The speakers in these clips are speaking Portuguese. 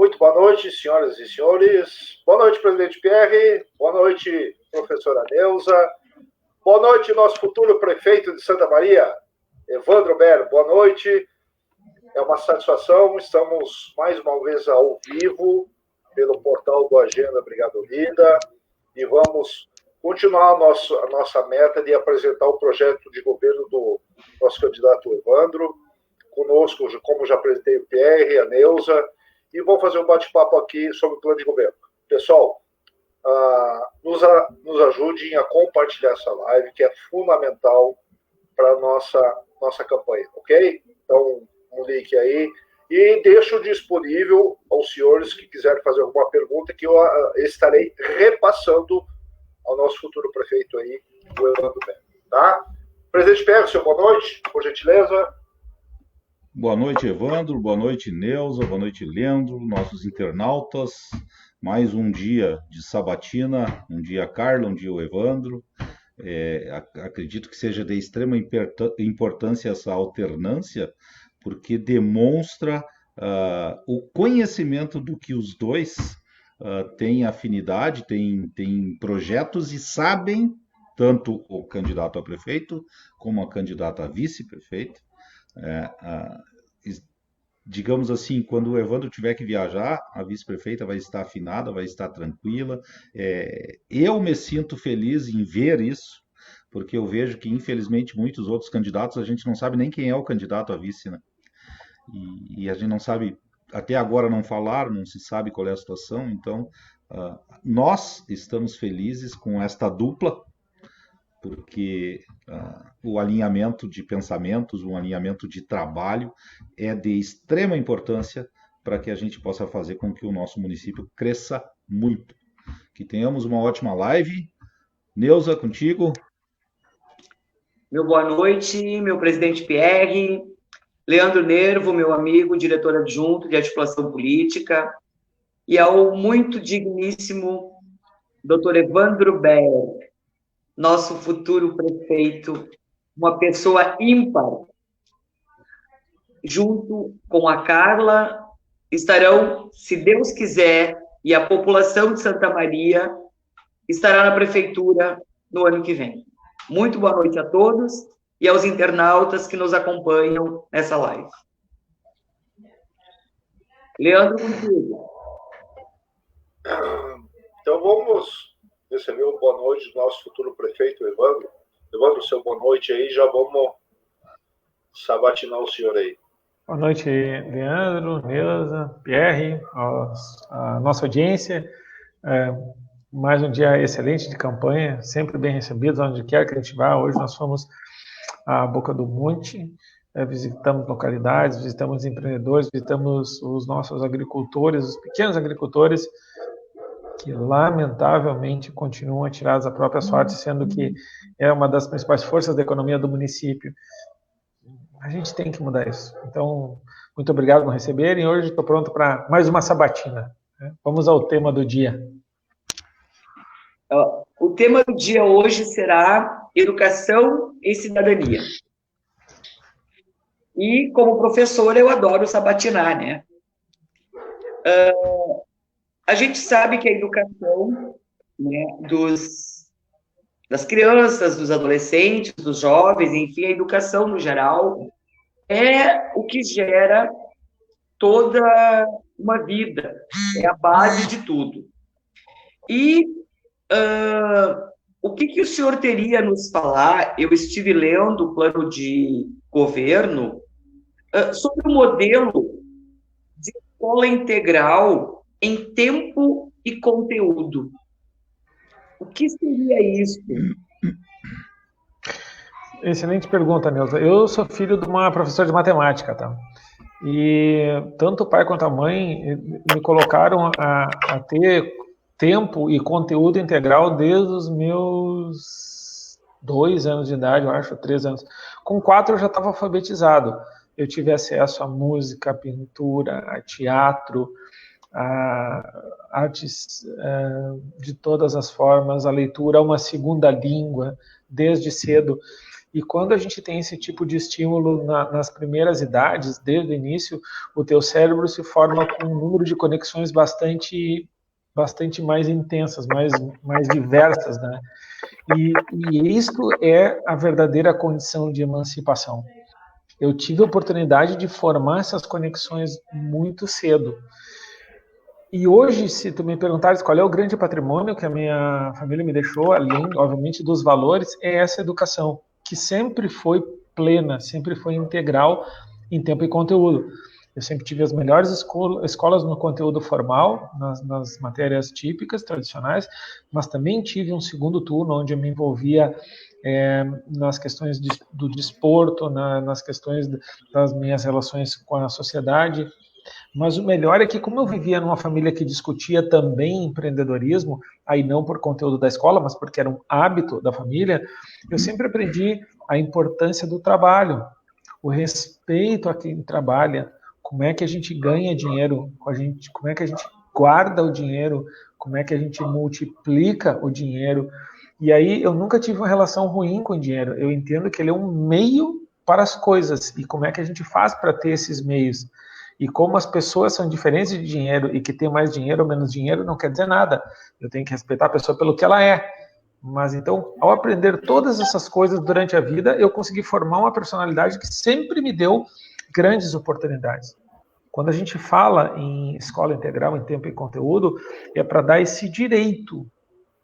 Muito boa noite, senhoras e senhores. Boa noite, presidente Pierre. Boa noite, professora Neuza. Boa noite, nosso futuro prefeito de Santa Maria, Evandro Bero. Boa noite. É uma satisfação. Estamos mais uma vez ao vivo pelo portal do Agenda Brigada Unida e vamos continuar a nossa meta de apresentar o projeto de governo do nosso candidato Evandro. Conosco, como já apresentei, o Pierre, a Neuza, e vou fazer um bate-papo aqui sobre o plano de governo. Pessoal, nos ajudem a compartilhar essa live, que é fundamental para a nossa campanha, ok? Então, um link aí. E deixo disponível aos senhores que quiserem fazer alguma pergunta, que eu estarei repassando ao nosso futuro prefeito aí, o Evandro Bero, tá? Presidente Pierre, seu boa noite, por gentileza. Boa noite, Evandro. Boa noite, Neuza. Boa noite, Leandro, nossos internautas. Mais um dia de sabatina, um dia a Carla, um dia o Evandro. Acredito que seja de extrema importância essa alternância, porque demonstra o conhecimento do que os dois têm afinidade, têm projetos e sabem, tanto o candidato a prefeito como a candidata a vice-prefeito. Digamos assim, quando o Evandro tiver que viajar, a vice-prefeita vai estar afinada, vai estar tranquila. Eu me sinto feliz em ver isso, porque eu vejo que, infelizmente, muitos outros candidatos, a gente não sabe nem quem é o candidato a vice, né? E a gente não sabe, até agora não falaram, não se sabe qual é a situação, então nós estamos felizes com esta dupla, porque o alinhamento de pensamentos, o alinhamento de trabalho é de extrema importância para que a gente possa fazer com que o nosso município cresça muito. Que tenhamos uma ótima live. Neuza, contigo. Meu boa noite, meu presidente Pierre, Leandro Nervo, meu amigo, diretor adjunto de articulação política, e ao muito digníssimo Dr. Evandro Bero, nosso futuro prefeito, uma pessoa ímpar. Junto com a Carla, estarão, se Deus quiser, e a população de Santa Maria estará na prefeitura no ano que vem. Muito boa noite a todos e aos internautas que nos acompanham nessa live. Leandro, contigo. Então vamos receber o boa noite do nosso futuro prefeito, Evandro. Evandro, seu boa noite aí, já vamos sabatinar o senhor aí. Boa noite, Leandro, Neuza, Pierre, a nossa audiência. Mais um dia excelente de campanha, sempre bem recebidos, onde quer que a gente vá. Hoje nós fomos à Boca do Monte, visitamos localidades, visitamos empreendedores, visitamos os nossos agricultores, os pequenos agricultores, que lamentavelmente continuam atirados à própria sorte, sendo que é uma das principais forças da economia do município. A gente tem que mudar isso. Então, muito obrigado por receberem. Hoje estou pronto para mais uma sabatina. Vamos ao tema do dia. O tema do dia hoje será educação e cidadania. E, como professora, eu adoro sabatinar, né? A gente sabe que a educação, né, das crianças, dos adolescentes, dos jovens, enfim, a educação no geral, é o que gera toda uma vida, é a base de tudo. E o que o senhor teria a nos falar? Eu estive lendo o plano de governo sobre o modelo de escola integral em tempo e conteúdo. O que seria isso? Excelente pergunta, Neuza. Eu sou filho de uma professora de matemática, tá? E tanto o pai quanto a mãe me colocaram a ter tempo e conteúdo integral desde os meus 2 anos de idade, eu acho, 3 anos. Com 4 eu já estava alfabetizado. Eu tive acesso a música, a pintura, a teatro, a artes de todas as formas, a leitura, uma segunda língua, desde cedo. E quando a gente tem esse tipo de estímulo nas primeiras idades, desde o início, o teu cérebro se forma com um número de conexões bastante mais intensas, mais diversas, né? E isto é a verdadeira condição de emancipação. Eu tive a oportunidade de formar essas conexões muito cedo. E hoje, se tu me perguntares qual é o grande patrimônio que a minha família me deixou, além, obviamente, dos valores, é essa educação, que sempre foi plena, sempre foi integral em tempo e conteúdo. Eu sempre tive as melhores escolas no conteúdo formal, nas matérias típicas, tradicionais, mas também tive um segundo turno onde eu me envolvia nas questões do desporto, nas questões das minhas relações com a sociedade. Mas o melhor é que, como eu vivia numa família que discutia também empreendedorismo, aí não por conteúdo da escola, mas porque era um hábito da família, eu sempre aprendi a importância do trabalho, o respeito a quem trabalha, como é que a gente ganha dinheiro, como é que a gente guarda o dinheiro, como é que a gente multiplica o dinheiro. E aí eu nunca tive uma relação ruim com o dinheiro. Eu entendo que ele é um meio para as coisas, e como é que a gente faz para ter esses meios. E como as pessoas são diferentes de dinheiro e que tem mais dinheiro ou menos dinheiro não quer dizer nada. Eu tenho que respeitar a pessoa pelo que ela é. Mas então, ao aprender todas essas coisas durante a vida, eu consegui formar uma personalidade que sempre me deu grandes oportunidades. Quando a gente fala em escola integral, em tempo e conteúdo, é para dar esse direito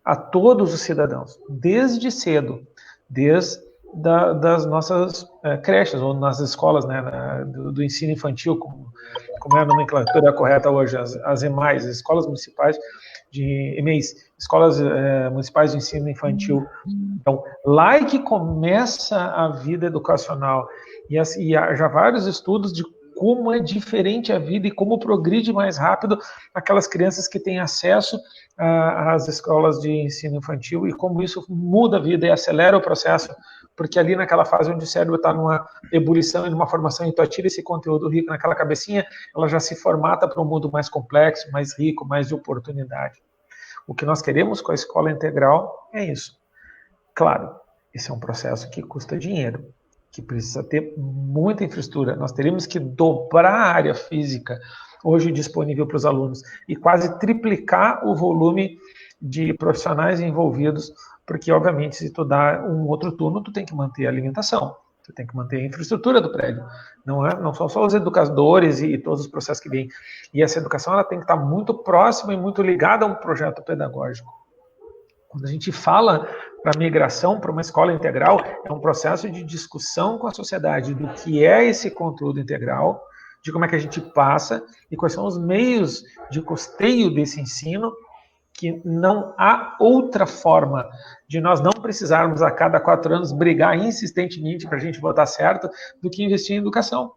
a todos os cidadãos, desde cedo, desde das nossas creches, ou nas escolas, né, do ensino infantil, como é a nomenclatura correta hoje, as EMAIs, as escolas municipais de EMEIs, escolas municipais de ensino infantil. Então, lá é que começa a vida educacional. E há já vários estudos de como é diferente a vida e como progride mais rápido aquelas crianças que têm acesso às escolas de ensino infantil e como isso muda a vida e acelera o processo, porque ali naquela fase onde o cérebro está numa ebulição e numa formação e tu atira esse conteúdo rico naquela cabecinha, ela já se formata para um mundo mais complexo, mais rico, mais de oportunidade. O que nós queremos com a escola integral é isso. Claro, esse é um processo que custa dinheiro, que precisa ter muita infraestrutura. Nós teríamos que dobrar a área física hoje disponível para os alunos e quase triplicar o volume de profissionais envolvidos, porque, obviamente, se tu dá um outro turno, tu tem que manter a alimentação, tu tem que manter a infraestrutura do prédio. Não são só os educadores e todos os processos que vêm. E essa educação ela tem que estar muito próxima e muito ligada a um projeto pedagógico. Quando a gente fala para migração para uma escola integral, é um processo de discussão com a sociedade do que é esse conteúdo integral, de como é que a gente passa e quais são os meios de custeio desse ensino, que não há outra forma de nós não precisarmos a cada 4 anos brigar insistentemente para a gente votar certo do que investir em educação.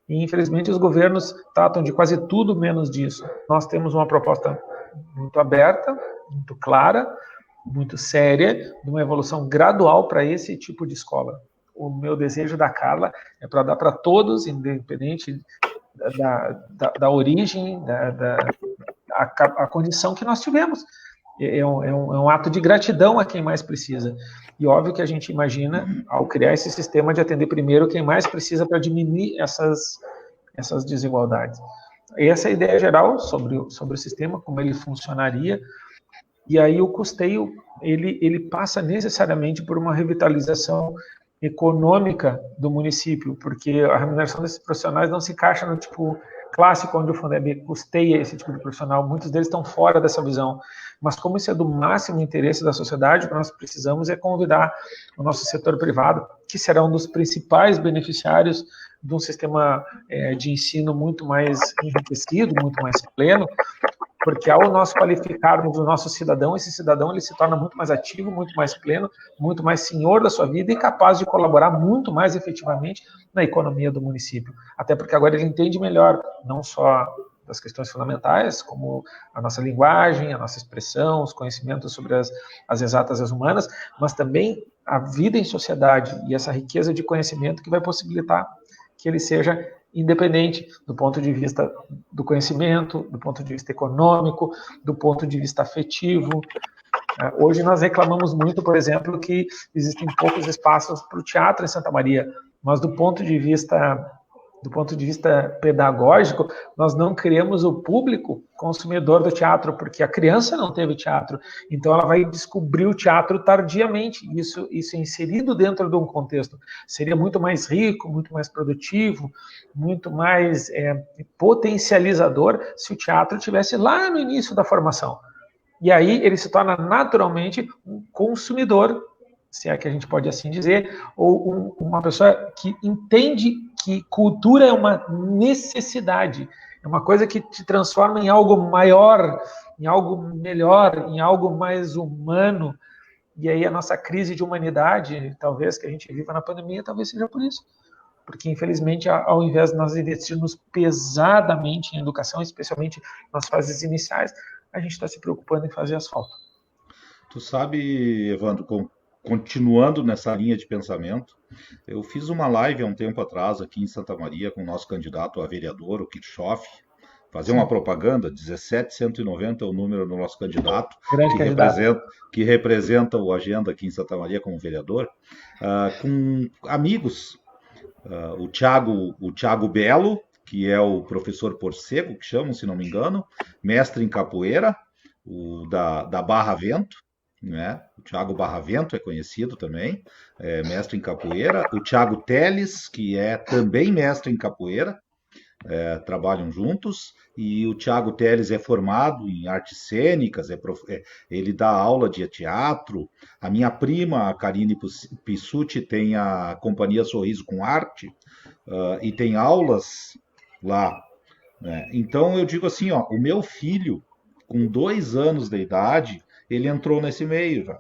E, infelizmente, os governos tratam de quase tudo menos disso. Nós temos uma proposta muito aberta, muito clara, muito séria, de uma evolução gradual para esse tipo de escola. O meu desejo da Carla é para dar para todos, independente da origem, a condição que nós tivemos. É um ato de gratidão a quem mais precisa. E óbvio que a gente imagina, ao criar esse sistema, de atender primeiro quem mais precisa para diminuir essas desigualdades. Essa é a ideia geral sobre o sistema, como ele funcionaria. E aí o custeio, ele passa necessariamente por uma revitalização econômica do município, porque a remuneração desses profissionais não se encaixa no tipo clássico, onde o Fundeb custeia esse tipo de profissional. Muitos deles estão fora dessa visão. Mas como isso é do máximo interesse da sociedade, o que nós precisamos é convidar o nosso setor privado, que será um dos principais beneficiários de um sistema de ensino muito mais enriquecido, muito mais pleno, porque ao nós qualificarmos o nosso cidadão, esse cidadão ele se torna muito mais ativo, muito mais pleno, muito mais senhor da sua vida e capaz de colaborar muito mais efetivamente na economia do município. Até porque agora ele entende melhor, não só das questões fundamentais, como a nossa linguagem, a nossa expressão, os conhecimentos sobre as exatas e as humanas, mas também a vida em sociedade e essa riqueza de conhecimento que vai possibilitar que ele seja independente do ponto de vista do conhecimento, do ponto de vista econômico, do ponto de vista afetivo. Hoje nós reclamamos muito, por exemplo, que existem poucos espaços para o teatro em Santa Maria, mas do ponto de vista pedagógico, nós não criamos o público consumidor do teatro, porque a criança não teve teatro, então ela vai descobrir o teatro tardiamente. Isso inserido dentro de um contexto seria muito mais rico, muito mais produtivo, muito mais potencializador se o teatro estivesse lá no início da formação. E aí ele se torna naturalmente um consumidor, se é que a gente pode assim dizer, ou uma pessoa que entende que cultura é uma necessidade, é uma coisa que te transforma em algo maior, em algo melhor, em algo mais humano. E aí a nossa crise de humanidade, talvez, que a gente viva na pandemia, talvez seja por isso. Porque, infelizmente, ao invés de nós investirmos pesadamente em educação, especialmente nas fases iniciais, a gente está se preocupando em fazer asfalto. Tu sabe, Evandro, continuando nessa linha de pensamento, eu fiz uma live há um tempo atrás aqui em Santa Maria com o nosso candidato a vereador, o Kirchhoff, fazer uma propaganda, 1790 é o número do nosso candidato, que representa o Agenda aqui em Santa Maria como vereador, com amigos, o Thiago Belo, que é o professor Porcego, que chamam, se não me engano, mestre em capoeira, da Barra Vento, né? O Thiago Barravento é conhecido também, mestre em capoeira. O Thiago Teles, que é também mestre em capoeira, trabalham juntos. E o Thiago Teles é formado em artes cênicas, ele dá aula de teatro. A minha prima, a Karine Pissuti, tem a Companhia Sorriso com Arte, e tem aulas lá, né? Então eu digo assim, ó, o meu filho, com 2 anos de idade, ele entrou nesse meio já.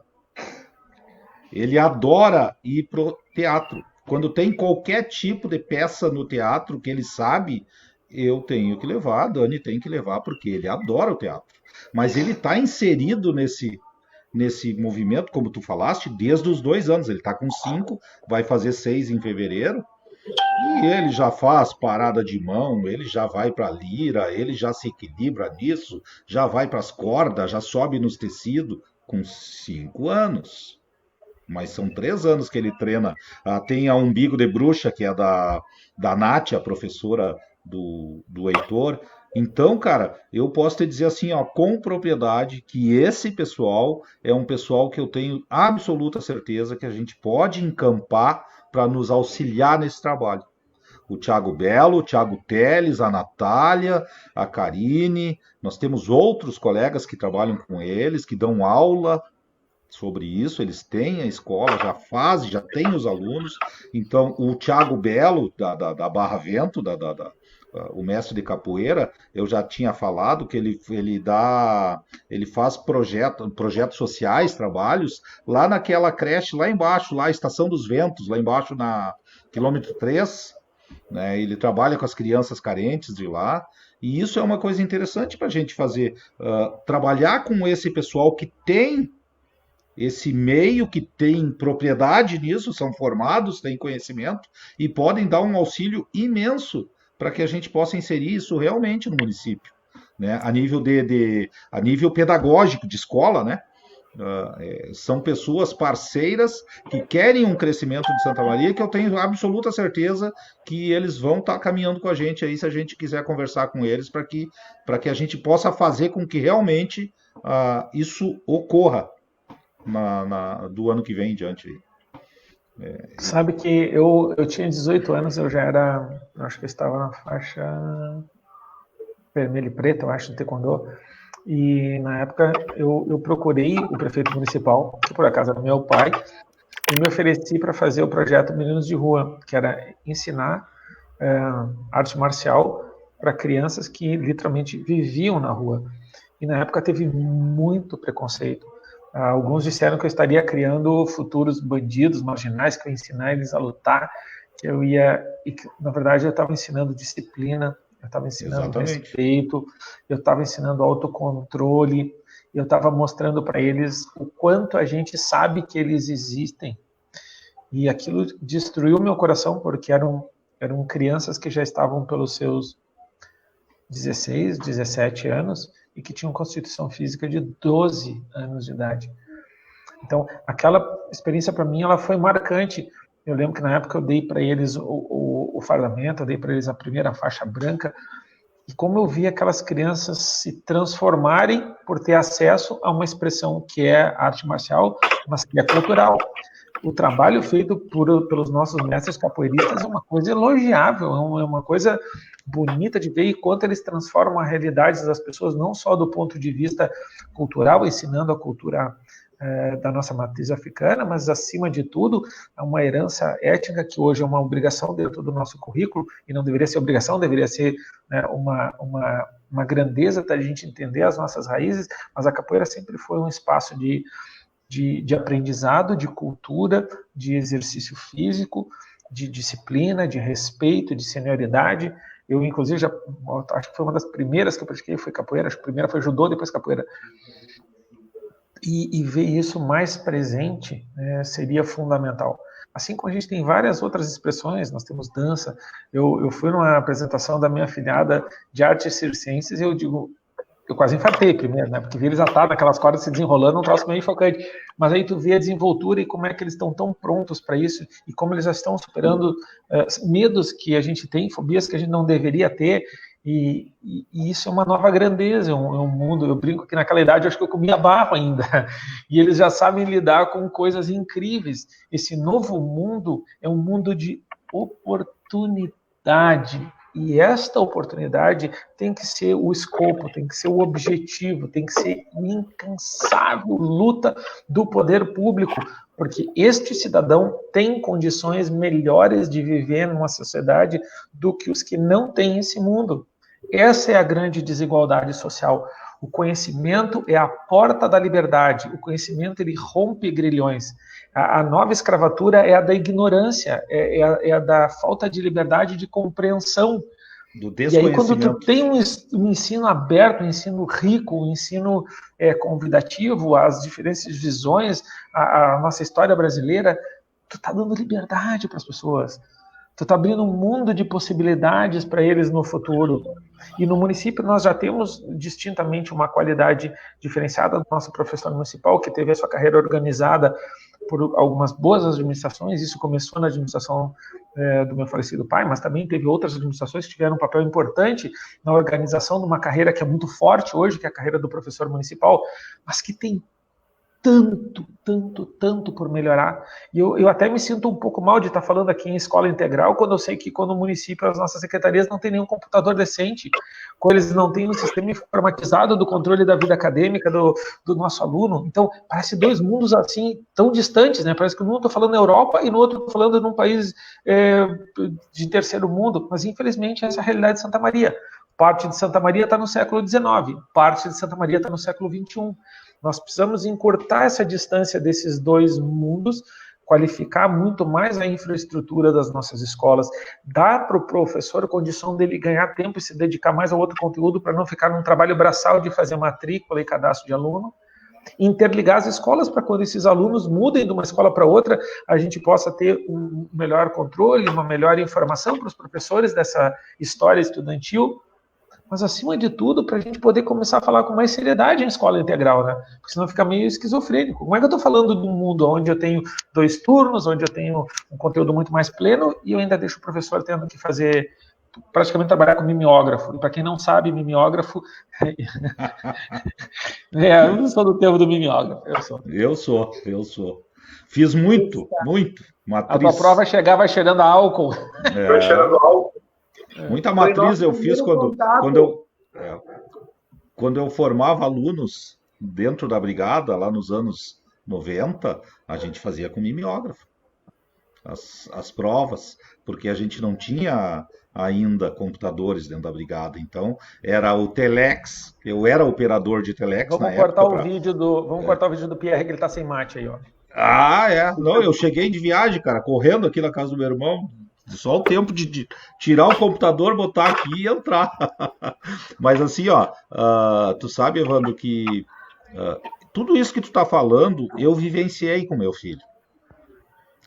Ele adora ir pro teatro. Quando tem qualquer tipo de peça no teatro que ele sabe, eu tenho que levar, a Dani tem que levar, porque ele adora o teatro. Mas ele está inserido nesse movimento, como tu falaste, desde os 2 anos. Ele está com 5, vai fazer 6 em fevereiro. E ele já faz parada de mão, ele já vai para a lira, ele já se equilibra nisso, já vai para as cordas, já sobe nos tecidos com 5 anos. Mas são 3 anos que ele treina. Tem a Umbigo de Bruxa, que é da Nath, a professora do Heitor. Então, cara, eu posso te dizer assim, ó, com propriedade, que esse pessoal é um pessoal que eu tenho absoluta certeza que a gente pode encampar para nos auxiliar nesse trabalho. O Thiago Belo, o Thiago Teles, a Natália, a Karine, nós temos outros colegas que trabalham com eles, que dão aula sobre isso, eles têm a escola, já tem os alunos. Então, o Thiago Belo, da Barra Vento, o mestre de capoeira, eu já tinha falado que ele faz projetos sociais, trabalhos, lá naquela creche, lá embaixo, lá a Estação dos Ventos, lá embaixo na quilômetro 3, né? Ele trabalha com as crianças carentes de lá, e isso é uma coisa interessante para a gente fazer, trabalhar com esse pessoal que tem esse meio, que tem propriedade nisso, são formados, têm conhecimento, e podem dar um auxílio imenso para que a gente possa inserir isso realmente no município, né? A nível pedagógico de escola, né? São pessoas parceiras que querem um crescimento de Santa Maria, que eu tenho absoluta certeza que eles vão estar caminhando com a gente aí, se a gente quiser conversar com eles, para que a gente possa fazer com que realmente isso ocorra do ano que vem em diante. Sabe que eu tinha 18 anos, eu já era, acho que eu estava na faixa vermelha e preta, eu acho, no taekwondo, e na época eu procurei o prefeito municipal, que por acaso era meu pai, e me ofereci para fazer o projeto Meninos de Rua, que era ensinar arte marcial para crianças que literalmente viviam na rua. E na época teve muito preconceito. Alguns disseram que eu estaria criando futuros bandidos marginais, que eu ia ensinar eles a lutar, que eu ia... E que, na verdade, eu estava ensinando disciplina, eu estava ensinando respeito, eu estava ensinando autocontrole, eu estava mostrando para eles o quanto a gente sabe que eles existem. E aquilo destruiu meu coração, porque eram crianças que já estavam pelos seus 16, 17 anos, e que tinham constituição física de 12 anos de idade. Então, aquela experiência para mim ela foi marcante. Eu lembro que na época eu dei para eles o fardamento, eu dei para eles a primeira faixa branca, e como eu vi aquelas crianças se transformarem por ter acesso a uma expressão que é arte marcial, mas que é cultural. O trabalho feito pelos nossos mestres capoeiristas é uma coisa elogiável, é uma coisa bonita de ver, e quanto eles transformam a realidade das pessoas, não só do ponto de vista cultural, ensinando a cultura da nossa matriz africana, mas, acima de tudo, é uma herança étnica que hoje é uma obrigação dentro do nosso currículo, e não deveria ser obrigação, deveria ser, né, uma grandeza da gente entender as nossas raízes, mas a capoeira sempre foi um espaço de aprendizado, de cultura, de exercício físico, de disciplina, de respeito, de senioridade. Eu, inclusive, acho que foi uma das primeiras que eu pratiquei, foi capoeira, acho que a primeira foi judô, depois capoeira. E ver isso mais presente seria fundamental. Assim como a gente tem várias outras expressões, nós temos dança. Eu fui numa apresentação da minha afilhada de artes circenses e eu quase infartei primeiro, né? Porque vi eles atados naquelas cordas se desenrolando, um troço meio enfocante. Mas aí tu vê a desenvoltura e como é que eles estão tão prontos para isso, e como eles já estão superando medos que a gente tem, fobias que a gente não deveria ter. E isso é uma nova grandeza, é um mundo. Eu brinco que naquela idade eu acho que eu comia barro ainda, e eles já sabem lidar com coisas incríveis. Esse novo mundo é um mundo de oportunidade, e esta oportunidade tem que ser o escopo, tem que ser o objetivo, tem que ser a incansável luta do poder público, porque este cidadão tem condições melhores de viver numa sociedade do que os que não têm esse mundo. Essa é a grande desigualdade social. O conhecimento é a porta da liberdade. O conhecimento, ele rompe grilhões. A nova escravatura é a da ignorância, é a da falta de liberdade de compreensão. Do e aí, quando tu tem um ensino aberto, um ensino rico, um ensino convidativo às diferentes visões, a nossa história brasileira, tu tá dando liberdade para as pessoas. Tu está abrindo um mundo de possibilidades para eles no futuro. E no município nós já temos distintamente uma qualidade diferenciada do nosso professor municipal, que teve a sua carreira organizada por algumas boas administrações. Isso começou na administração do meu falecido pai, mas também teve outras administrações que tiveram um papel importante na organização de uma carreira que é muito forte hoje, que é a carreira do professor municipal, mas que tem tanto por melhorar. E eu até me sinto um pouco mal de estar falando aqui em escola integral, quando eu sei que quando o município, as nossas secretarias não têm nenhum computador decente, quando eles não têm um sistema informatizado do controle da vida acadêmica do nosso aluno. Então, parece dois mundos assim, tão distantes, né? Parece que num eu estou falando na Europa e no outro eu estou falando num país de terceiro mundo, mas infelizmente essa é a realidade de Santa Maria. Parte de Santa Maria está no século XIX, parte de Santa Maria está no século XXI. Nós precisamos encurtar essa distância desses dois mundos, qualificar muito mais a infraestrutura das nossas escolas, dar para o professor a condição dele ganhar tempo e se dedicar mais ao outro conteúdo para não ficar num trabalho braçal de fazer matrícula e cadastro de aluno, interligar as escolas para quando esses alunos mudem de uma escola para outra, a gente possa ter um melhor controle, uma melhor informação para os professores dessa história estudantil, mas, acima de tudo, para a gente poder começar a falar com mais seriedade em escola integral, né? Porque senão fica meio esquizofrênico. Como é que eu estou falando de um mundo onde eu tenho 2 turnos, onde eu tenho um conteúdo muito mais pleno, e eu ainda deixo o professor tendo que fazer, praticamente trabalhar com mimeógrafo? E para quem não sabe, mimeógrafo... eu não sou do tempo do mimeógrafo, Eu sou. Fiz muito. Matriz. A tua prova chegava cheirando a álcool. Foi cheirando álcool. Muita matriz eu fiz quando eu formava alunos dentro da brigada, lá nos anos 90, a gente fazia com mimeógrafo as provas, porque a gente não tinha ainda computadores dentro da brigada, então era o Telex, eu era operador de Telex. Vamos cortar o vídeo do Pierre, que ele tá sem mate aí, ó. Não, eu cheguei de viagem, cara, correndo aqui na casa do meu irmão. Só o tempo de tirar o computador, botar aqui e entrar. Mas assim, tu sabe, Evandro, que tudo isso que tu tá falando, eu vivenciei com meu filho.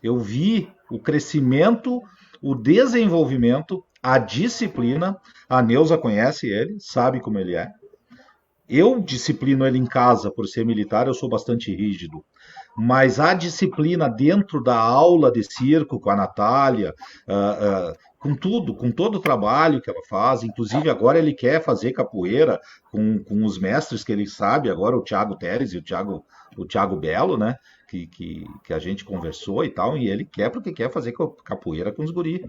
Eu vi o crescimento, o desenvolvimento, a disciplina. A Neuza conhece ele, sabe como ele é. eu disciplino ele em casa, por ser militar, eu sou bastante rígido. Mas a disciplina dentro da aula de circo com a Natália, com tudo, com todo o trabalho que ela faz, inclusive agora ele quer fazer capoeira com os mestres que ele sabe, agora o Thiago Teres e o Thiago Belo, né? Que a gente conversou e tal, e ele quer porque quer fazer capoeira com os guri.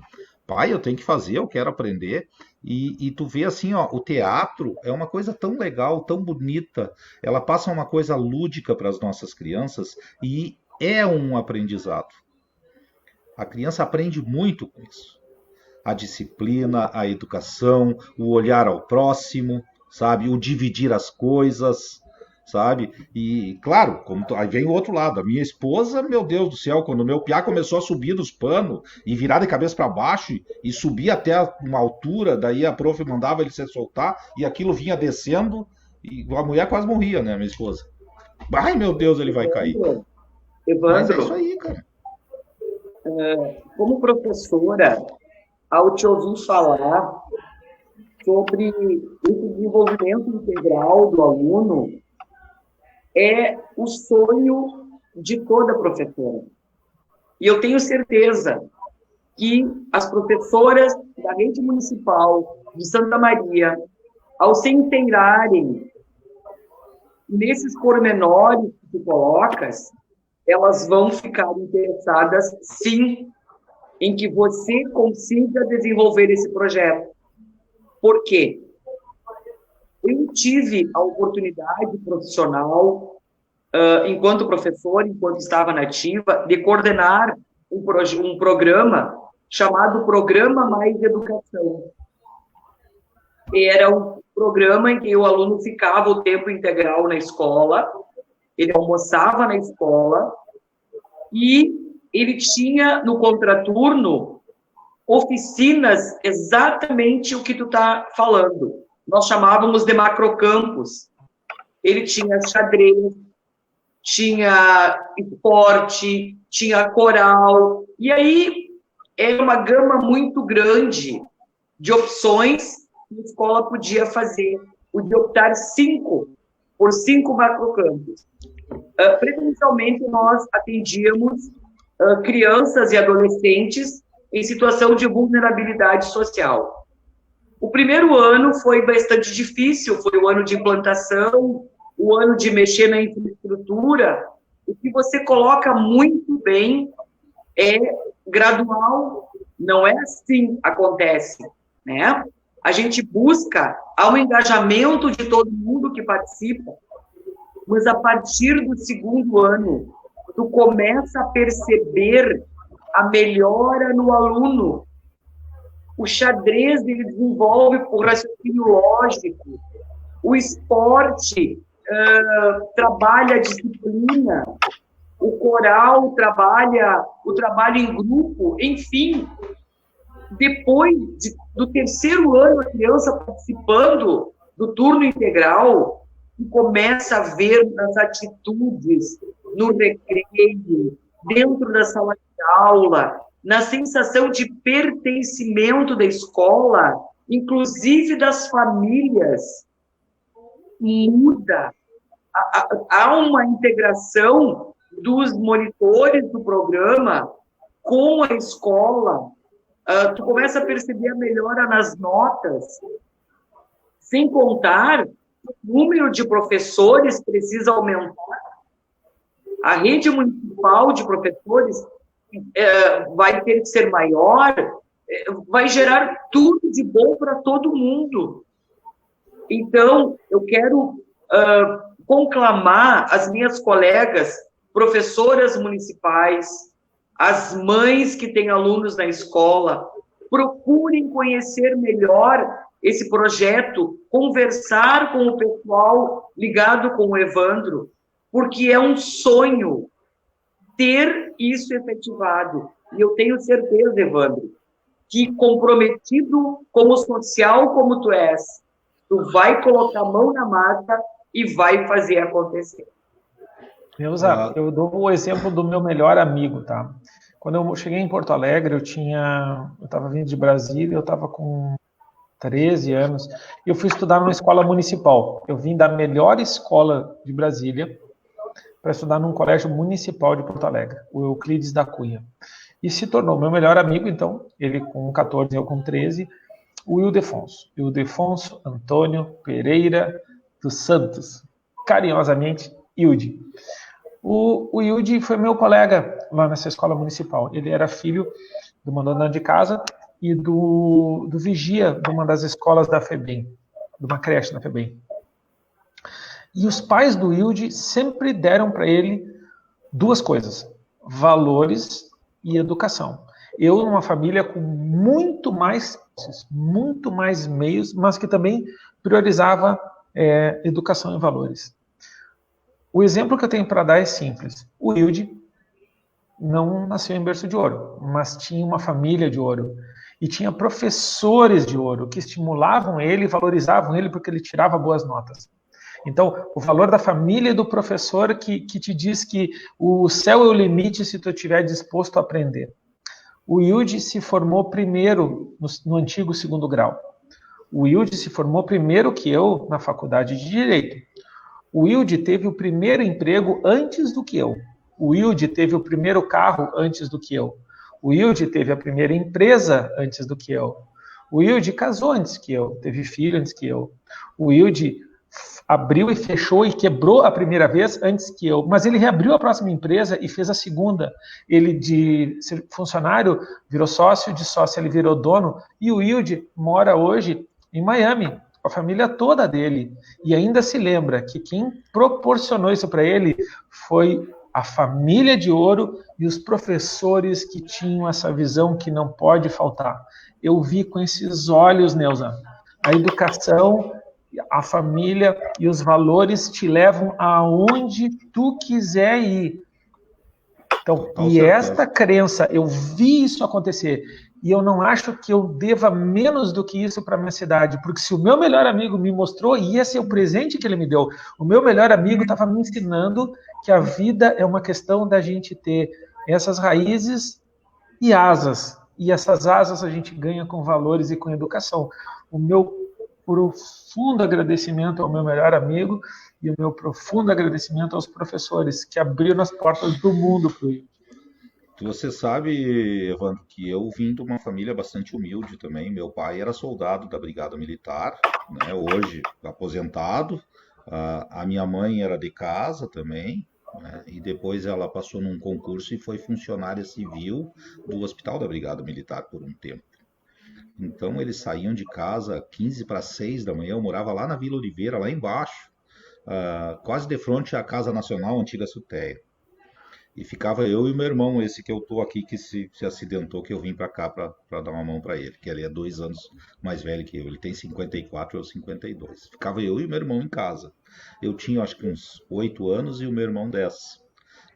Pai, eu tenho que fazer, eu quero aprender. E tu vê assim, ó, o teatro é uma coisa tão legal, tão bonita. Ela passa uma coisa lúdica para as nossas crianças e é um aprendizado. A criança aprende muito com isso. A disciplina, a educação, o olhar ao próximo, sabe? O dividir as coisas, sabe? E, claro, aí vem o outro lado. A minha esposa, meu Deus do céu, quando o meu piá começou a subir dos panos e virar de cabeça para baixo e subir até uma altura, daí a prof mandava ele se soltar e aquilo vinha descendo e a mulher quase morria, né, minha esposa? Ai, meu Deus, ele vai cair. Mas é isso aí, cara. Como professora, ao te ouvir falar sobre esse desenvolvimento integral do aluno, é o sonho de toda professora. E eu tenho certeza que as professoras da rede municipal de Santa Maria, ao se inteirarem nesses pormenores que tu colocas, elas vão ficar interessadas, sim, em que você consiga desenvolver esse projeto. Por quê? Eu tive a oportunidade profissional, enquanto professor, enquanto estava na ativa, de coordenar um programa chamado Programa Mais Educação. Era um programa em que o aluno ficava o tempo integral na escola, ele almoçava na escola e ele tinha no contraturno oficinas exatamente o que tu está falando. Nós chamávamos de macrocampos. Ele tinha xadrez, tinha esporte, tinha coral. E aí era uma gama muito grande de opções que a escola podia fazer. Podia optar por 5 macrocampos. Preferencialmente, nós atendíamos crianças e adolescentes em situação de vulnerabilidade social. O primeiro ano foi bastante difícil, foi o ano de implantação, o ano de mexer na infraestrutura. O que você coloca muito bem é gradual, não é assim acontece, né? A gente busca ao engajamento de todo mundo que participa, mas a partir do segundo ano, tu começa a perceber a melhora no aluno. O xadrez ele desenvolve por raciocínio lógico. O esporte trabalha a disciplina. O coral trabalha o trabalho em grupo. Enfim, depois do terceiro ano, a criança participando do turno integral, começa a ver nas atitudes, no recreio, dentro da sala de aula, na sensação de pertencimento da escola, inclusive das famílias, muda. Há uma integração dos monitores do programa com a escola. Tu começa a perceber a melhora nas notas, sem contar o número de professores precisa aumentar. A rede municipal de professores vai ter que ser maior, vai gerar tudo de bom para todo mundo. Então, eu quero conclamar as minhas colegas, professoras municipais, as mães que têm alunos na escola, procurem conhecer melhor esse projeto, conversar com o pessoal ligado com o Evandro, porque é um sonho ter isso efetivado. E eu tenho certeza, Evandro, que comprometido como social como tu és, tu vai colocar a mão na massa e vai fazer acontecer. Neuza, eu dou o exemplo do meu melhor amigo, tá? Quando eu cheguei em Porto Alegre, eu estava vindo de Brasília, eu estava com 13 anos. Eu fui estudar numa escola municipal. Eu vim da melhor escola de Brasília para estudar num colégio municipal de Porto Alegre, o Euclides da Cunha. E se tornou meu melhor amigo, então, ele com 14 e eu com 13, o Ildefonso. Ildefonso Antônio Pereira dos Santos. Carinhosamente, Ilde. O Ilde foi meu colega lá nessa escola municipal. Ele era filho do mandante de casa e do vigia de uma das escolas da FEBEM, de uma creche da FEBEM. E os pais do Ilde sempre deram para ele duas coisas: valores e educação. Eu, numa família com muito mais meios, mas que também priorizava educação e valores. O exemplo que eu tenho para dar é simples. O Ilde não nasceu em berço de ouro, mas tinha uma família de ouro. E tinha professores de ouro que estimulavam ele, valorizavam ele porque ele tirava boas notas. Então, o valor da família e do professor que te diz que o céu é o limite se tu estiver disposto a aprender. O Ilde se formou primeiro no antigo segundo grau. O Ilde se formou primeiro que eu na faculdade de Direito. O Ilde teve o primeiro emprego antes do que eu. O Ilde teve o primeiro carro antes do que eu. O Ilde teve a primeira empresa antes do que eu. O Ilde casou antes que eu, teve filho antes que eu. O Ilde abriu e fechou e quebrou a primeira vez antes que eu, mas ele reabriu a próxima empresa e fez a segunda. Ele de funcionário virou sócio, de sócio ele virou dono, e o Ilde mora hoje em Miami, com a família toda dele, e ainda se lembra que quem proporcionou isso para ele foi a família de ouro e os professores que tinham essa visão que não pode faltar. Eu vi com esses olhos, Neuza, a educação, a família e os valores te levam aonde tu quiser ir. Então, e esta crença, eu vi isso acontecer, e eu não acho que eu deva menos do que isso para minha cidade, porque se o meu melhor amigo me mostrou, ia ser o presente que ele me deu. O meu melhor amigo estava me ensinando que a vida é uma questão da gente ter essas raízes e asas, e essas asas a gente ganha com valores e com educação. O meu profundo agradecimento ao meu melhor amigo e o meu profundo agradecimento aos professores que abriram as portas do mundo para o Ilde. Você sabe, Evandro, que eu vim de uma família bastante humilde também. Meu pai era soldado da Brigada Militar, né, hoje aposentado. A minha mãe era de casa também, né, e depois ela passou num concurso e foi funcionária civil do Hospital da Brigada Militar por um tempo. Então eles saíam de casa 15 para 6 da manhã. Eu morava lá na Vila Oliveira, lá embaixo, quase de frente à Casa Nacional, antiga Suteia. E ficava eu e o meu irmão, esse que eu tô aqui, que se acidentou, que eu vim para cá para dar uma mão para ele, que ele é 2 anos mais velho que eu. Ele tem 54, eu 52. Ficava eu e o meu irmão em casa. Eu tinha acho que uns 8 anos e o meu irmão 10.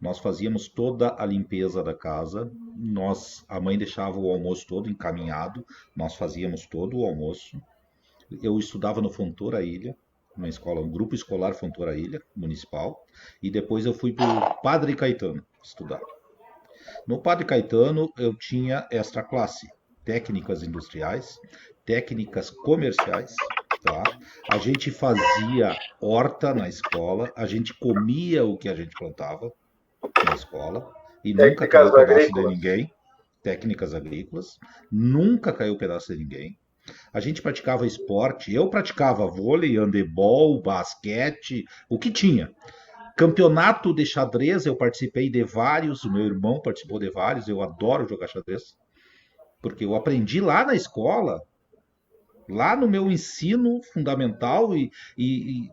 Nós fazíamos toda a limpeza da casa, a mãe deixava o almoço todo encaminhado, nós fazíamos todo o almoço. Eu estudava no Fontoura Ilha, uma escola, um grupo escolar Fontoura Ilha, municipal, e depois eu fui para o Padre Caetano estudar. No Padre Caetano eu tinha extra classe, técnicas industriais, técnicas comerciais, tá? A gente fazia horta na escola, a gente comia o que a gente plantava na escola e nunca caiu pedaço de ninguém. Técnicas agrícolas, nunca caiu pedaço de ninguém. A gente praticava esporte, eu praticava vôlei, handebol, basquete, o que tinha. Campeonato de xadrez, eu participei de vários, o meu irmão participou de vários, eu adoro jogar xadrez, porque eu aprendi lá na escola, lá no meu ensino fundamental e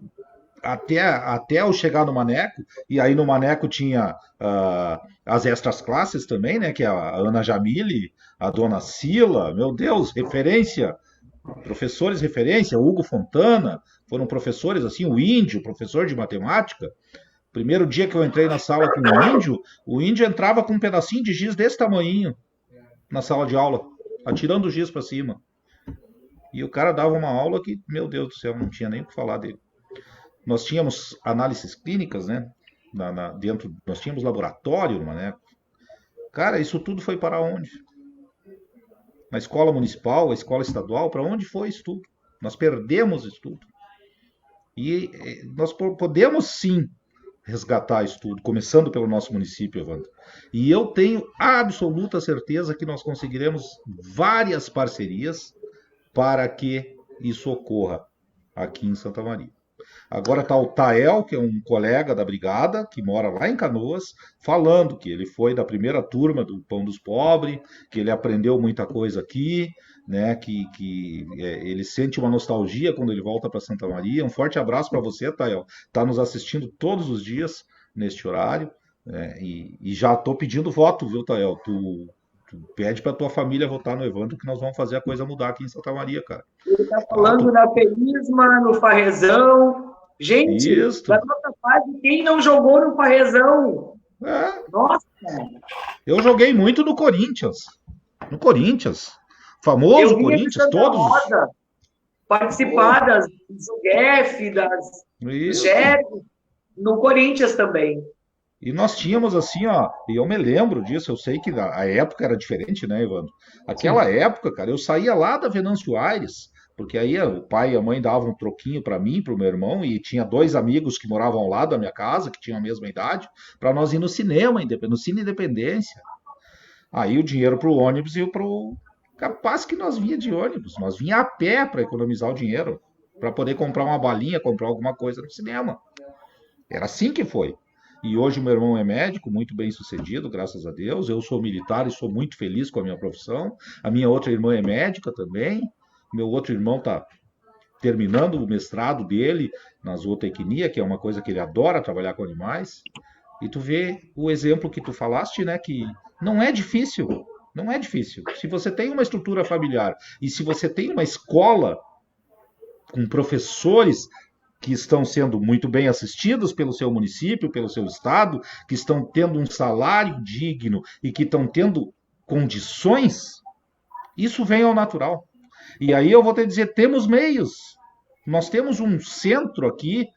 até eu chegar no Maneco, e aí no Maneco tinha as extras classes também, né, que é a Ana Jamile, a Dona Sila, meu Deus, referência, professores referência, Hugo Fontana, foram professores assim, o Índio, professor de matemática. Primeiro dia que eu entrei na sala com o índio entrava com um pedacinho de giz desse tamanhinho na sala de aula, atirando o giz para cima. E o cara dava uma aula que, meu Deus do céu, não tinha nem o que falar dele. Nós tínhamos análises clínicas, né? Dentro, nós tínhamos laboratório no Maneco. Cara, isso tudo foi para onde? a escola municipal, a escola estadual, para onde foi isso tudo? Nós perdemos isso tudo. E nós podemos sim resgatar isso tudo, começando pelo nosso município, Evandro. E eu tenho absoluta certeza que nós conseguiremos várias parcerias para que isso ocorra aqui em Santa Maria. Agora está o Tael, que é um colega da brigada, que mora lá em Canoas, falando que ele foi da primeira turma do Pão dos Pobres, que ele aprendeu muita coisa aqui, né? Que ele sente uma nostalgia quando ele volta para Santa Maria. Um forte abraço para você, Tael. Está nos assistindo todos os dias neste horário, né? E já estou pedindo voto, viu, Tael? Tu pede para tua família votar no Evandro, que nós vamos fazer a coisa mudar aqui em Santa Maria, cara. Ele está falando na Pelisma, no Farrezão. Gente, Isso. da nossa fase, quem não jogou no Farrezão? Nossa! Eu joguei muito no Corinthians. No Corinthians. Famoso Corinthians, todos. Roda, participar das Zugef, das GEF, no Corinthians também. E nós tínhamos assim, ó, e eu me lembro disso, eu sei que a época era diferente, né, Evandro? Aquela época, cara, eu saía lá da Venâncio Aires, porque aí o pai e a mãe davam um troquinho para mim, para o meu irmão, e tinha 2 amigos que moravam ao lado da minha casa, que tinham a mesma idade, para nós ir no cinema, no Cine Independência. Aí o dinheiro para o ônibus e pro... Capaz que nós vinha de ônibus, nós vinha a pé para economizar o dinheiro, para poder comprar uma balinha, comprar alguma coisa no cinema. Era assim que foi. E hoje o meu irmão é médico, muito bem sucedido, graças a Deus. Eu sou militar e sou muito feliz com a minha profissão. A minha outra irmã é médica também. Meu outro irmão está terminando o mestrado dele na zootecnia, que é uma coisa que ele adora, trabalhar com animais. E tu vê o exemplo que tu falaste, né? Que não é difícil. Não é difícil. Se você tem uma estrutura familiar e se você tem uma escola com professores que estão sendo muito bem assistidos pelo seu município, pelo seu estado, que estão tendo um salário digno e que estão tendo condições, isso vem ao natural. E aí eu vou te dizer, temos meios. Nós temos um centro aqui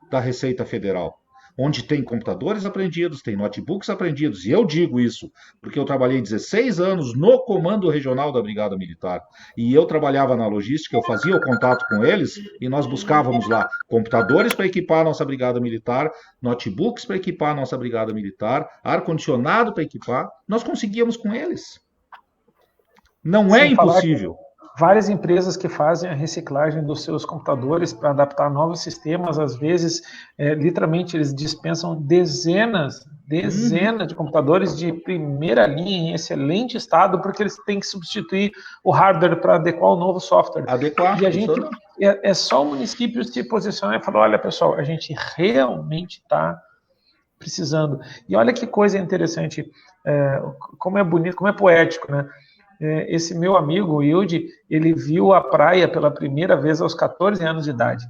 da Receita Federal, onde tem computadores apreendidos, tem notebooks apreendidos. E eu digo isso porque eu trabalhei 16 anos no Comando Regional da Brigada Militar. E eu trabalhava na logística, eu fazia o contato com eles e nós buscávamos lá computadores para equipar a nossa Brigada Militar, notebooks para equipar a nossa Brigada Militar, ar-condicionado para equipar. Nós conseguíamos com eles. Não é impossível. Várias empresas que fazem a reciclagem dos seus computadores para adaptar a novos sistemas, às vezes, literalmente, eles dispensam dezenas de computadores de primeira linha, em excelente estado, porque eles têm que substituir o hardware para adequar o novo software. E a gente, é só o município se posicionar e falar, olha, pessoal, a gente realmente está precisando. E olha que coisa interessante, como é bonito, como é poético, né? Esse meu amigo, o Hilde, ele viu a praia pela primeira vez aos 14 anos de idade.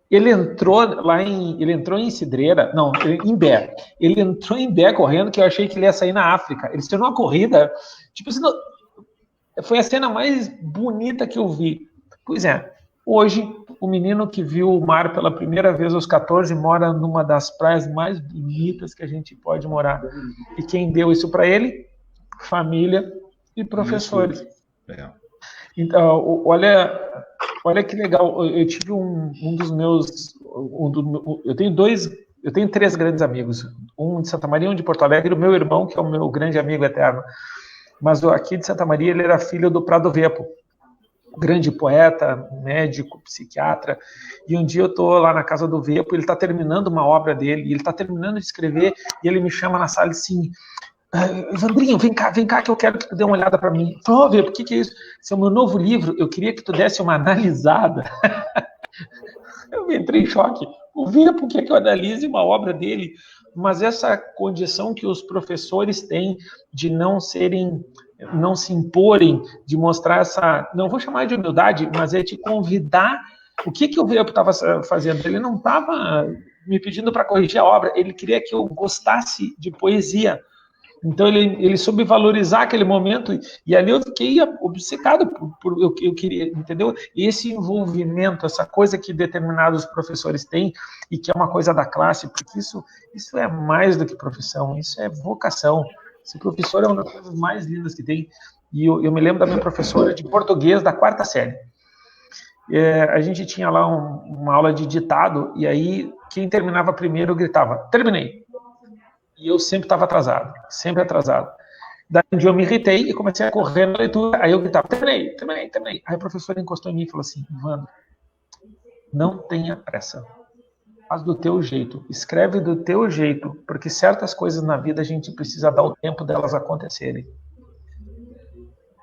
Ele entrou em Cidreira, não, em Bé. Ele entrou em Bé correndo, que eu achei que ele ia sair na África. Ele se tornou uma corrida, tipo assim, foi a cena mais bonita que eu vi. Pois é, hoje, o menino que viu o mar pela primeira vez aos 14 mora numa das praias mais bonitas que a gente pode morar. E quem deu isso para ele? Família e professores. Então, olha que legal. Eu tive um dos meus... eu tenho 3 grandes amigos. Um de Santa Maria, um de Porto Alegre, e o meu irmão, que é o meu grande amigo eterno. Mas aqui de Santa Maria, ele era filho do Prado Vepo, grande poeta, médico, psiquiatra. E um dia eu estou lá na casa do Vepo, ele está terminando uma obra dele, e ele está terminando de escrever, e ele me chama na sala assim... Evandrinho, vem cá que eu quero que tu dê uma olhada para mim. Falei, Vepo, o que é isso? Esse é o meu novo livro, eu queria que tu desse uma analisada. Eu entrei em choque. O Vepo quer que eu analise uma obra dele, mas essa condição que os professores têm de não se imporem, de mostrar essa, não vou chamar de humildade, mas é de convidar. O que o Vepo estava fazendo? Ele não estava me pedindo para corrigir a obra, ele queria que eu gostasse de poesia. Então ele soube valorizar aquele momento e ali eu fiquei obcecado por eu queria, entendeu? E esse envolvimento, essa coisa que determinados professores têm e que é uma coisa da classe, porque isso é mais do que profissão, isso é vocação. Esse professor é uma das coisas mais lindas que tem. E eu me lembro da minha professora de português da 4ª série. A gente tinha lá uma aula de ditado, e aí quem terminava primeiro gritava, terminei. E eu sempre estava atrasado, sempre atrasado. Daí um dia eu me irritei e comecei a correr na leitura, aí eu gritava, terminei. Aí a professora encostou em mim e falou assim, Evandro, não tenha pressa. Faz do teu jeito, escreve do teu jeito, porque certas coisas na vida a gente precisa dar o tempo delas acontecerem.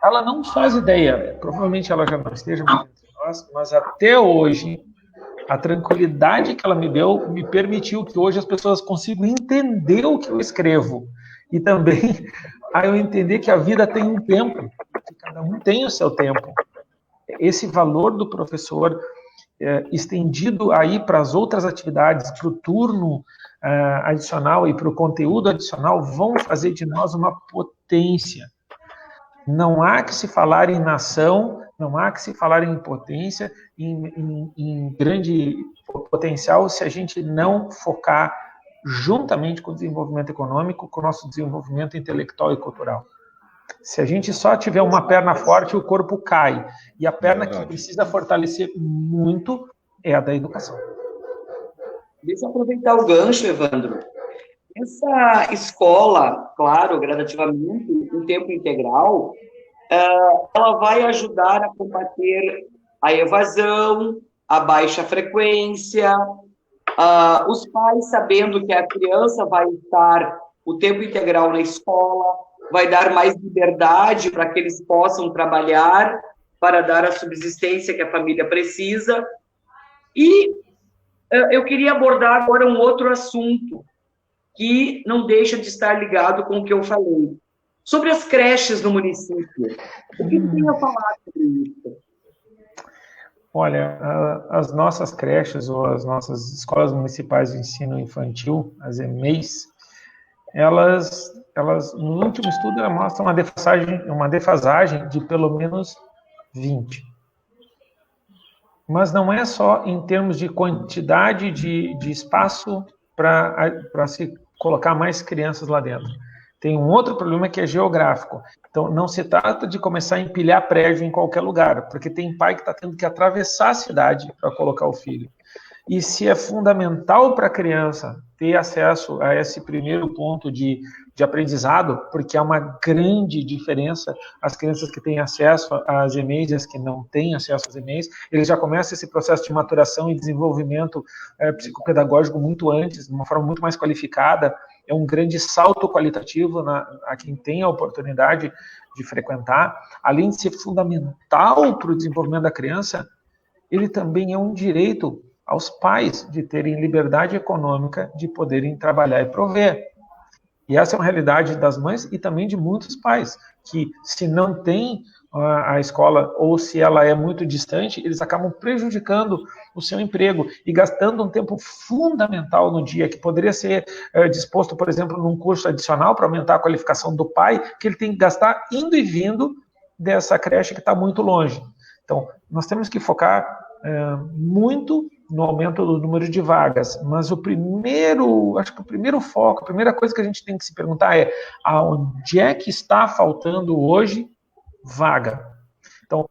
Ela não faz ideia, provavelmente ela já não esteja mais entre nós, mas até hoje, a tranquilidade que ela me deu me permitiu que hoje as pessoas consigam entender o que eu escrevo. E também a eu entender que a vida tem um tempo, que cada um tem o seu tempo. Esse valor do professor estendido aí para as outras atividades, para o turno adicional e para o conteúdo adicional, vão fazer de nós uma potência. Não há que se falar em nação, não há que se falar em potência, em grande potencial, se a gente não focar juntamente com o desenvolvimento econômico, com o nosso desenvolvimento intelectual e cultural. Se a gente só tiver uma perna forte, o corpo cai. E a perna que precisa fortalecer muito é a da educação. Deixa eu aproveitar o gancho, Evandro. Essa escola, claro, gradativamente, em tempo integral, ela vai ajudar a combater a evasão, a baixa frequência, os pais sabendo que a criança vai estar o tempo integral na escola, vai dar mais liberdade para que eles possam trabalhar para dar a subsistência que a família precisa. E eu queria abordar agora um outro assunto que não deixa de estar ligado com o que eu falei. Sobre as creches no município. O que tem a falar sobre isso? Olha, as nossas creches ou as nossas escolas municipais de ensino infantil, as EMEIs, elas no último estudo, elas mostram uma defasagem de pelo menos 20. Mas não é só em termos de quantidade de espaço para se colocar mais crianças lá dentro. Tem um outro problema que é geográfico. Então, não se trata de começar a empilhar prédio em qualquer lugar, porque tem pai que está tendo que atravessar a cidade para colocar o filho. E se é fundamental para a criança ter acesso a esse primeiro ponto de aprendizado, porque há uma grande diferença as crianças que têm acesso às EMEIs e as que não têm acesso às EMEIs, eles já começam esse processo de maturação e desenvolvimento psicopedagógico muito antes, de uma forma muito mais qualificada. É um grande salto qualitativo a quem tem a oportunidade de frequentar. Além de ser fundamental para o desenvolvimento da criança, ele também é um direito aos pais de terem liberdade econômica de poderem trabalhar e prover. E essa é uma realidade das mães e também de muitos pais, que se não tem a escola ou se ela é muito distante, eles acabam prejudicando o seu emprego e gastando um tempo fundamental no dia, que poderia ser disposto, por exemplo, num curso adicional para aumentar a qualificação do pai, que ele tem que gastar indo e vindo dessa creche que está muito longe. Então, nós temos que focar muito no aumento do número de vagas, mas acho que o primeiro foco, a primeira coisa que a gente tem que se perguntar é aonde é que está faltando hoje vaga? Então,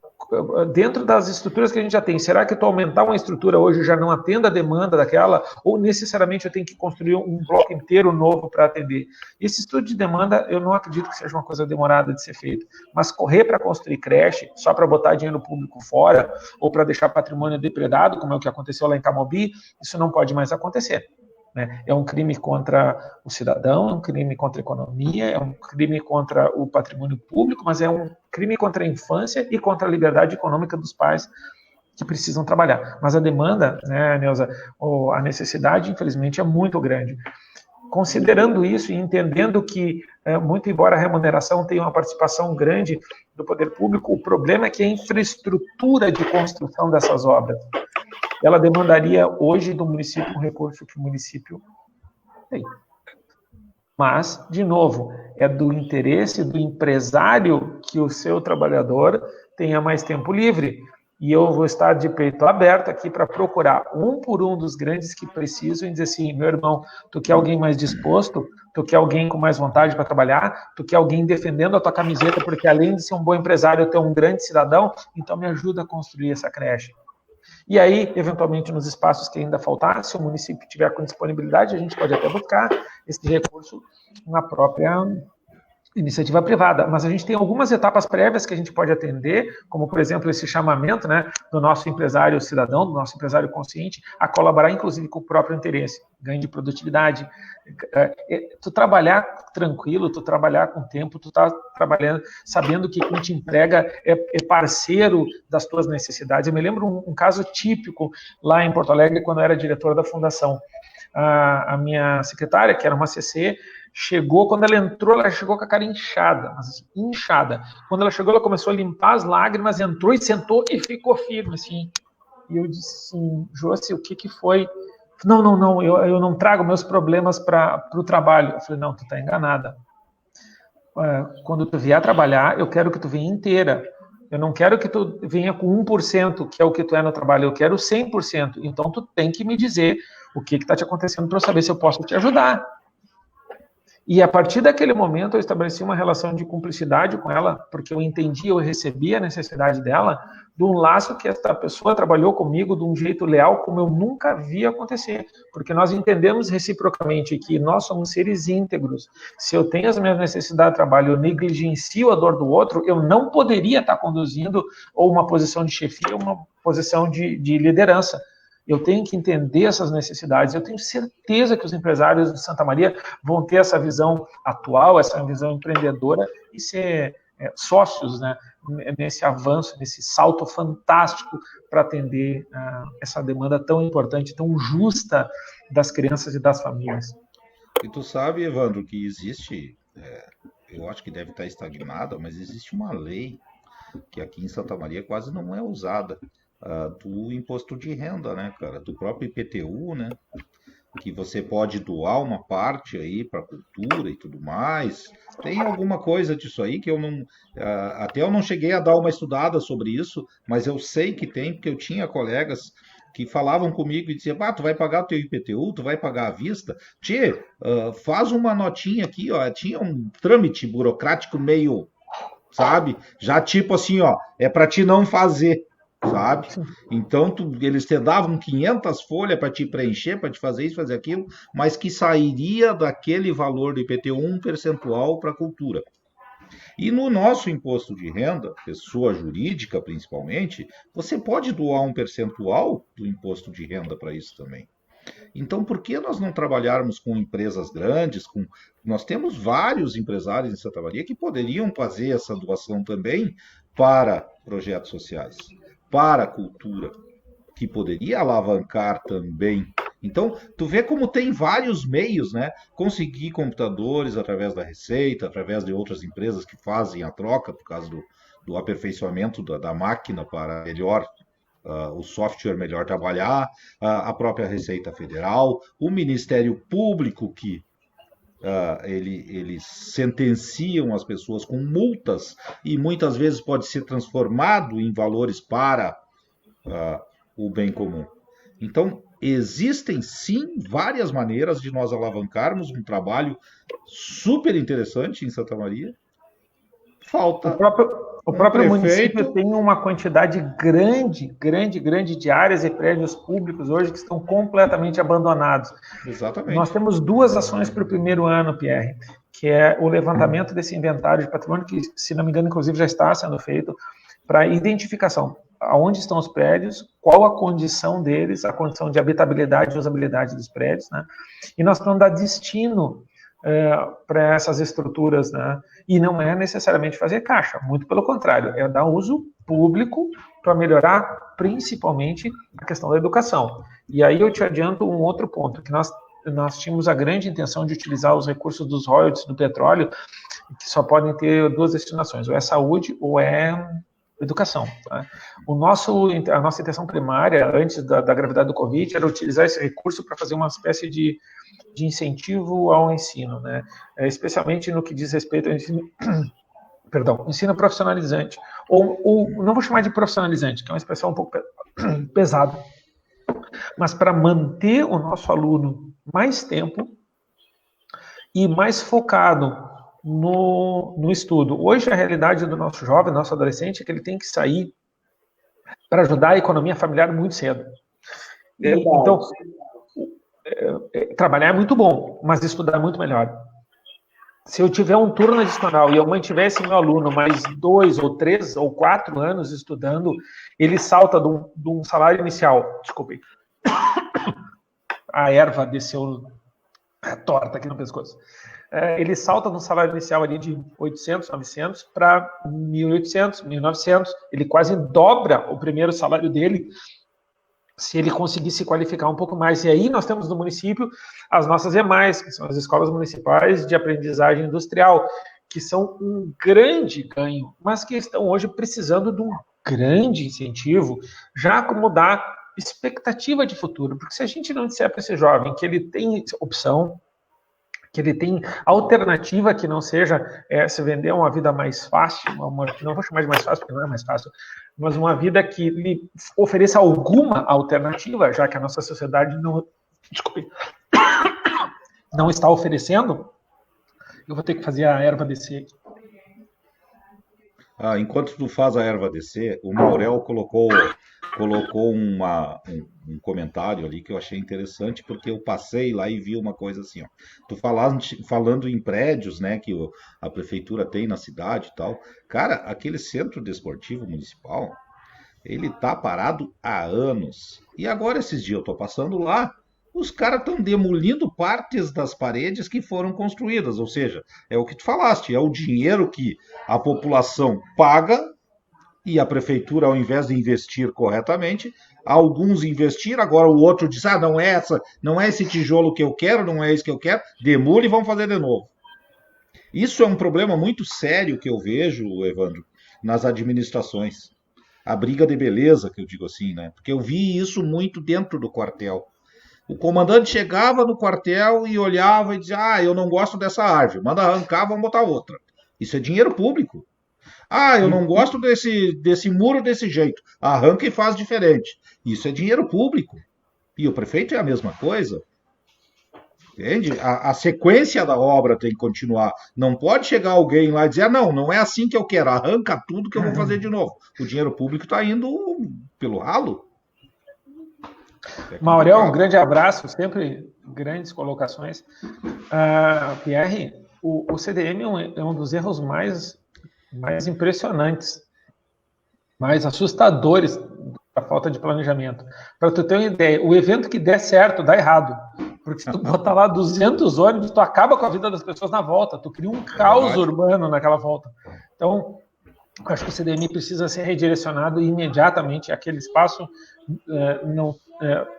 dentro das estruturas que a gente já tem, será que eu aumentar uma estrutura hoje já não atende a demanda daquela, ou necessariamente eu tenho que construir um bloco inteiro novo para atender? Esse estudo de demanda, eu não acredito que seja uma coisa demorada de ser feita, mas correr para construir creche, só para botar dinheiro público fora, ou para deixar patrimônio depredado, como é o que aconteceu lá em Camobi, isso não pode mais acontecer. É um crime contra o cidadão, é um crime contra a economia, é um crime contra o patrimônio público, mas é um crime contra a infância e contra a liberdade econômica dos pais que precisam trabalhar. Mas a demanda, né, Neuza, a necessidade, infelizmente, é muito grande. Considerando isso e entendendo que, muito embora a remuneração tenha uma participação grande do poder público, o problema é que a infraestrutura de construção dessas obras, ela demandaria hoje do município um recurso que o município tem. Mas, de novo, é do interesse do empresário que o seu trabalhador tenha mais tempo livre. E eu vou estar de peito aberto aqui para procurar um por um dos grandes que precisam e dizer assim, meu irmão, tu quer alguém mais disposto? Tu quer alguém com mais vontade para trabalhar? Tu quer alguém defendendo a tua camiseta, porque além de ser um bom empresário, tu é um grande cidadão? Então me ajuda a construir essa creche. E aí, eventualmente, nos espaços que ainda faltar, se o município tiver com disponibilidade, a gente pode até buscar esse recurso na própria iniciativa privada, mas a gente tem algumas etapas prévias que a gente pode atender, como, por exemplo, esse chamamento, né, do nosso empresário cidadão, do nosso empresário consciente, a colaborar, inclusive, com o próprio interesse, ganho de produtividade. Tu trabalhar tranquilo, tu trabalhar com tempo, tu tá trabalhando sabendo que quem te emprega é parceiro das tuas necessidades. Eu me lembro um caso típico lá em Porto Alegre, quando eu era diretor da fundação. A minha secretária, que era uma CC, chegou, quando ela entrou, ela chegou com a cara inchada, mas assim, inchada. Quando ela chegou, ela começou a limpar as lágrimas, entrou e sentou e ficou firme, assim. E eu disse assim, Josi, o que foi? Não, eu não trago meus problemas para o trabalho. Eu falei, não, tu tá enganada. Quando tu vier trabalhar, eu quero que tu venha inteira. Eu não quero que tu venha com 1%, que é o que tu é no trabalho, eu quero 100%. Então tu tem que me dizer o que está te acontecendo para eu saber se eu posso te ajudar. E a partir daquele momento eu estabeleci uma relação de cumplicidade com ela, porque eu entendi, eu recebi a necessidade dela, de um laço que essa pessoa trabalhou comigo de um jeito leal como eu nunca vi acontecer. Porque nós entendemos reciprocamente que nós somos seres íntegros. Se eu tenho as minhas necessidades de trabalho, eu negligencio a dor do outro, eu não poderia estar conduzindo ou uma posição de chefia ou uma posição de liderança. Eu tenho que entender essas necessidades. Eu tenho certeza que os empresários de Santa Maria vão ter essa visão atual, essa visão empreendedora e ser sócios, né, nesse avanço, nesse salto fantástico para atender essa demanda tão importante, tão justa das crianças e das famílias. E tu sabe, Evandro, que existe, eu acho que deve estar estagnada, mas existe uma lei que aqui em Santa Maria quase não é usada, do imposto de renda, né, cara? Do próprio IPTU, né? Que você pode doar uma parte aí para cultura e tudo mais. Tem alguma coisa disso aí que eu não... até eu não cheguei a dar uma estudada sobre isso, mas eu sei que tem, porque eu tinha colegas que falavam comigo e diziam, tu vai pagar o teu IPTU, tu vai pagar à vista? Tchê, faz uma notinha aqui, ó. Tinha um trâmite burocrático meio, sabe? Já tipo assim, ó, é para ti não fazer. Sabe? Então eles te davam 500 folhas para te preencher, para te fazer isso, fazer aquilo, mas que sairia daquele valor do IPTU um percentual para a cultura. E no nosso imposto de renda, pessoa jurídica principalmente, você pode doar um percentual do imposto de renda para isso também. Então, por que nós não trabalharmos com empresas grandes? Nós temos vários empresários em Santa Maria que poderiam fazer essa doação também para projetos sociais, para a cultura, que poderia alavancar também. Então, tu vê como tem vários meios, né? Conseguir computadores através da Receita, através de outras empresas que fazem a troca por causa do aperfeiçoamento da máquina para melhor o software melhor trabalhar, a própria Receita Federal, o Ministério Público que eles sentenciam as pessoas com multas e muitas vezes pode ser transformado em valores para o bem comum. Então, existem sim várias maneiras de nós alavancarmos um trabalho super interessante em Santa Maria. Falta o próprio município tem uma quantidade grande de áreas e prédios públicos hoje que estão completamente abandonados. Exatamente. Nós temos duas ações para o primeiro ano, Pierre, que é o levantamento desse inventário de patrimônio, que, se não me engano, inclusive já está sendo feito, para identificação. Aonde estão os prédios, qual a condição deles, a condição de habitabilidade e usabilidade dos prédios, né? E nós vamos dar destino para essas estruturas, né? E não é necessariamente fazer caixa, muito pelo contrário, é dar uso público para melhorar principalmente a questão da educação. E aí eu te adianto um outro ponto, que nós tínhamos a grande intenção de utilizar os recursos dos royalties do petróleo, que só podem ter duas destinações, ou é saúde ou é educação. Tá? A nossa intenção primária, antes da gravidade do Covid, era utilizar esse recurso para fazer uma espécie de incentivo ao ensino, né? Especialmente no que diz respeito ao ensino Perdão, ensino profissionalizante. Ou não vou chamar de profissionalizante, que é uma expressão um pouco pesada, mas para manter o nosso aluno mais tempo e mais focado no estudo. Hoje, a realidade do nosso jovem, nosso adolescente, é que ele tem que sair para ajudar a economia familiar muito cedo. Então, trabalhar é muito bom, mas estudar é muito melhor. Se eu tiver um turno adicional e eu mantivesse meu aluno mais 2 ou 3 ou 4 anos estudando, ele salta de um salário inicial. Desculpe. A erva desceu torta aqui no pescoço. Ele salta de um salário inicial ali de 800, 900 para 1.800, 1.900. Ele quase dobra o primeiro salário dele se ele conseguir se qualificar um pouco mais. E aí nós temos no município as nossas EMAIs, que são as escolas municipais de aprendizagem industrial, que são um grande ganho, mas que estão hoje precisando de um grande incentivo, já como dar expectativa de futuro. Porque se a gente não disser para esse jovem que ele tem opção, que ele tem alternativa que não seja se vender uma vida mais fácil, não vou chamar de mais fácil porque não é mais fácil, mas uma vida que lhe ofereça alguma alternativa, já que a nossa sociedade não está oferecendo, eu vou ter que fazer a erva descer aqui. Enquanto tu faz a erva descer, o Maurel colocou um comentário ali que eu achei interessante, porque eu passei lá e vi uma coisa assim, ó. Tu falando em prédios, né, que a prefeitura tem na cidade e tal. Cara, aquele centro desportivo municipal, ele tá parado há anos. E agora, esses dias eu tô passando lá, os caras estão demolindo partes das paredes que foram construídas. Ou seja, é o que tu falaste, é o dinheiro que a população paga e a prefeitura, ao invés de investir corretamente, alguns investiram, agora o outro diz, não é esse tijolo que eu quero, não é esse que eu quero, demole e vamos fazer de novo. Isso é um problema muito sério que eu vejo, Evandro, nas administrações. A briga de beleza, que eu digo assim, né? Porque eu vi isso muito dentro do quartel. O comandante chegava no quartel e olhava e dizia, eu não gosto dessa árvore, manda arrancar, vamos botar outra. Isso é dinheiro público. Eu não gosto desse muro desse jeito, arranca e faz diferente. Isso é dinheiro público. E o prefeito é a mesma coisa. Entende? A sequência da obra tem que continuar. Não pode chegar alguém lá e dizer, não é assim que eu quero, arranca tudo que eu vou fazer de novo. O dinheiro público está indo pelo ralo. Maurel, um grande abraço, sempre grandes colocações. Pierre, o CDM é um dos erros mais impressionantes, mais assustadores da falta de planejamento. Para tu ter uma ideia, o evento que der certo, dá errado. Porque se tu botar lá 200 ônibus, tu acaba com a vida das pessoas na volta, tu cria um caos urbano naquela volta. Então, acho que o CDM precisa ser redirecionado imediatamente. Aquele espaço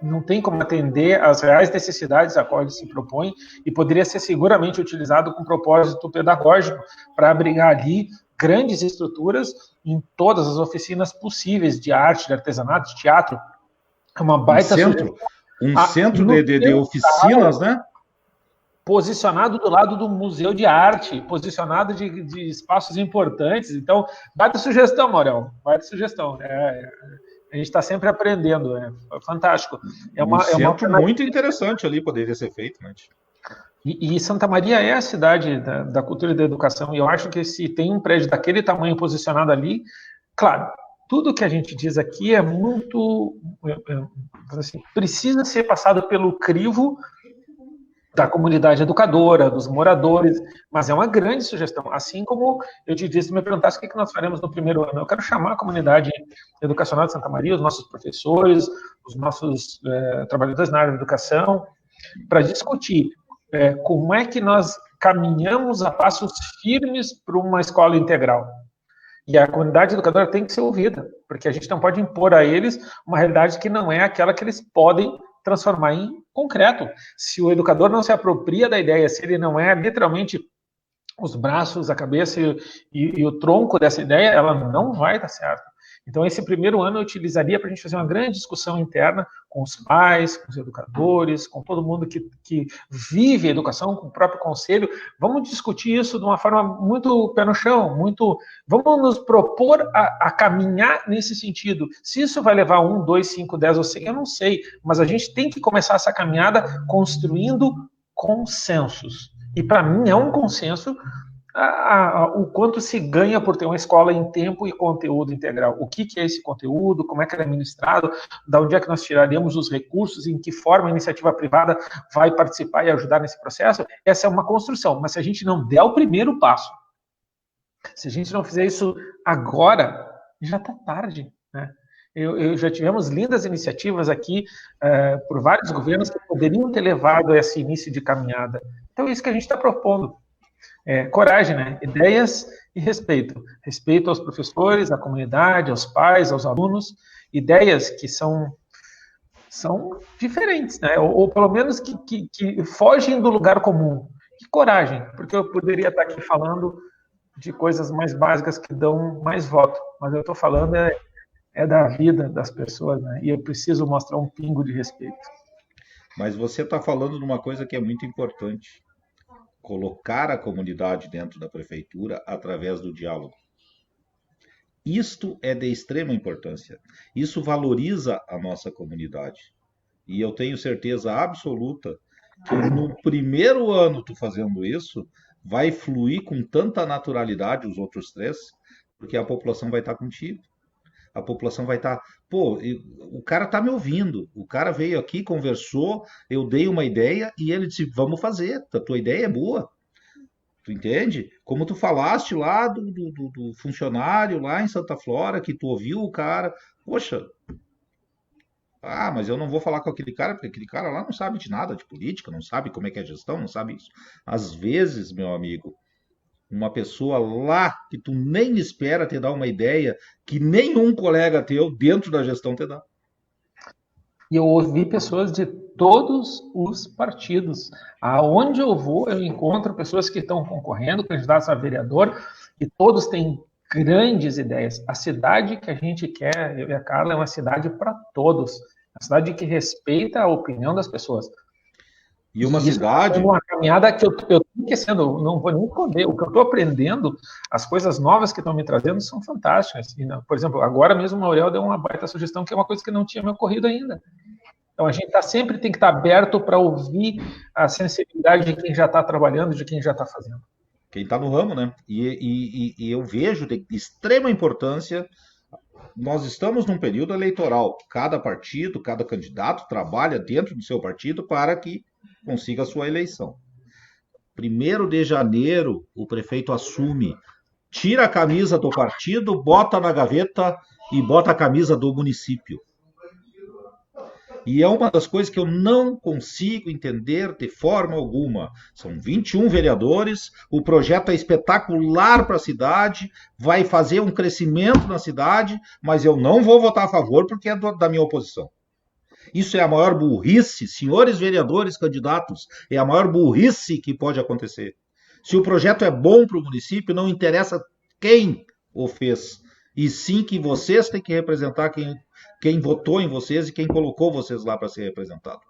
não tem como atender às reais necessidades a qual ele se propõe e poderia ser seguramente utilizado com propósito pedagógico para abrigar ali grandes estruturas em todas as oficinas possíveis de arte, de artesanato, de teatro. É uma baita centro de oficinas, né? Posicionado do lado do Museu de Arte, posicionado de espaços importantes. Então, baita sugestão, Maurel, baita sugestão. A gente está sempre aprendendo, é fantástico. Um centro muito interessante ali, poderia ser feito, né? E Santa Maria é a cidade da cultura e da educação, e eu acho que se tem um prédio daquele tamanho posicionado ali, claro, tudo que a gente diz aqui é muito, assim, precisa ser passado pelo crivo da comunidade educadora, dos moradores, mas é uma grande sugestão. Assim como eu te disse, me perguntasse o que nós faremos no primeiro ano. Eu quero chamar a comunidade educacional de Santa Maria, os nossos professores, os nossos trabalhadores na área da educação, para discutir como é que nós caminhamos a passos firmes para uma escola integral. E a comunidade educadora tem que ser ouvida, porque a gente não pode impor a eles uma realidade que não é aquela que eles podem transformar em concreto. Se o educador não se apropria da ideia, se ele não é literalmente os braços, a cabeça e o tronco dessa ideia, ela não vai dar certo. Então, esse primeiro ano eu utilizaria para a gente fazer uma grande discussão interna com os pais, com os educadores, com todo mundo que vive a educação, com o próprio conselho. Vamos discutir isso de uma forma muito pé no chão, vamos nos propor a caminhar nesse sentido. Se isso vai levar 1, 2, 5, 10 ou 100, eu não sei, mas a gente tem que começar essa caminhada construindo consensos. E para mim é um consenso o quanto se ganha por ter uma escola em tempo e conteúdo integral. O que é esse conteúdo, como é que ele é administrado, da onde é que nós tiraremos os recursos, em que forma a iniciativa privada vai participar e ajudar nesse processo. Essa é uma construção, mas se a gente não der o primeiro passo, se a gente não fizer isso agora, já está tarde, né? Já tivemos lindas iniciativas aqui por vários governos que poderiam ter levado a esse início de caminhada. Então é isso que a gente está propondo. Coragem, né? Ideias e respeito. Respeito aos professores, à comunidade, aos pais, aos alunos. Ideias que são diferentes, né? Ou pelo menos que fogem do lugar comum. E coragem, porque eu poderia estar aqui falando de coisas mais básicas que dão mais voto, mas eu estou falando da vida das pessoas, né? E eu preciso mostrar um pingo de respeito. Mas você está falando de uma coisa que é muito importante. Colocar a comunidade dentro da prefeitura através do diálogo. Isto é de extrema importância. Isso valoriza a nossa comunidade. E eu tenho certeza absoluta que no primeiro ano tu fazendo isso, vai fluir com tanta naturalidade os outros 3, porque a população vai estar contigo. A população vai estar... Pô, o cara está me ouvindo. O cara veio aqui, conversou, eu dei uma ideia e ele disse, vamos fazer, a tua ideia é boa. Tu entende? Como tu falaste lá do funcionário lá em Santa Flora, que tu ouviu o cara. Poxa, mas eu não vou falar com aquele cara, porque aquele cara lá não sabe de nada de política, não sabe como é que é gestão, não sabe isso. Às vezes, meu amigo, uma pessoa lá que tu nem espera te dar uma ideia que nenhum colega teu dentro da gestão te dá. E eu ouvi pessoas de todos os partidos. Aonde eu vou, eu encontro pessoas que estão concorrendo, candidatos a vereador, e todos têm grandes ideias. A cidade que a gente quer, eu e a Carla, é uma cidade para todos. Uma cidade que respeita a opinião das pessoas. E uma cidade... É uma caminhada que eu estou esquecendo, não vou nem esconder. O que eu estou aprendendo, as coisas novas que estão me trazendo são fantásticas. E, por exemplo, agora mesmo o Mauriel deu uma baita sugestão, que é uma coisa que não tinha me ocorrido ainda. Então a gente sempre tem que estar aberto para ouvir a sensibilidade de quem já está trabalhando, de quem já está fazendo. Quem está no ramo, né? E eu vejo de extrema importância. Nós estamos num período eleitoral. Cada partido, cada candidato trabalha dentro do seu partido para que consiga a sua eleição. 1º de janeiro, o prefeito assume, tira a camisa do partido, bota na gaveta e bota a camisa do município. E é uma das coisas que eu não consigo entender de forma alguma. São 21 vereadores, o projeto é espetacular para a cidade, vai fazer um crescimento na cidade, mas eu não vou votar a favor porque é da minha oposição. Isso é a maior burrice, senhores vereadores candidatos, é a maior burrice que pode acontecer. Se o projeto é bom para o município, não interessa quem o fez, e sim que vocês têm que representar quem votou em vocês e quem colocou vocês lá para ser representado.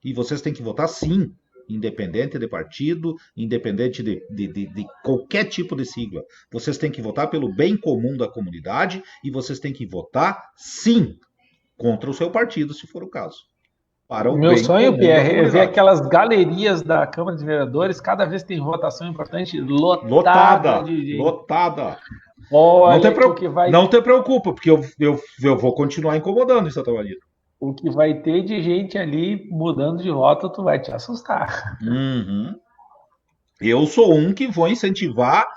E vocês têm que votar sim, independente de partido, independente de qualquer tipo de sigla. Vocês têm que votar pelo bem comum da comunidade e vocês têm que votar sim contra o seu partido, se for o caso. O meu sonho, Pierre, é ver aquelas galerias da Câmara de Vereadores, cada vez que tem votação importante, lotada. Olha, não te preocupa, porque eu vou continuar incomodando em Santa Maria. O que vai ter de gente ali mudando de voto, tu vai te assustar. Uhum. Eu sou um que vou incentivar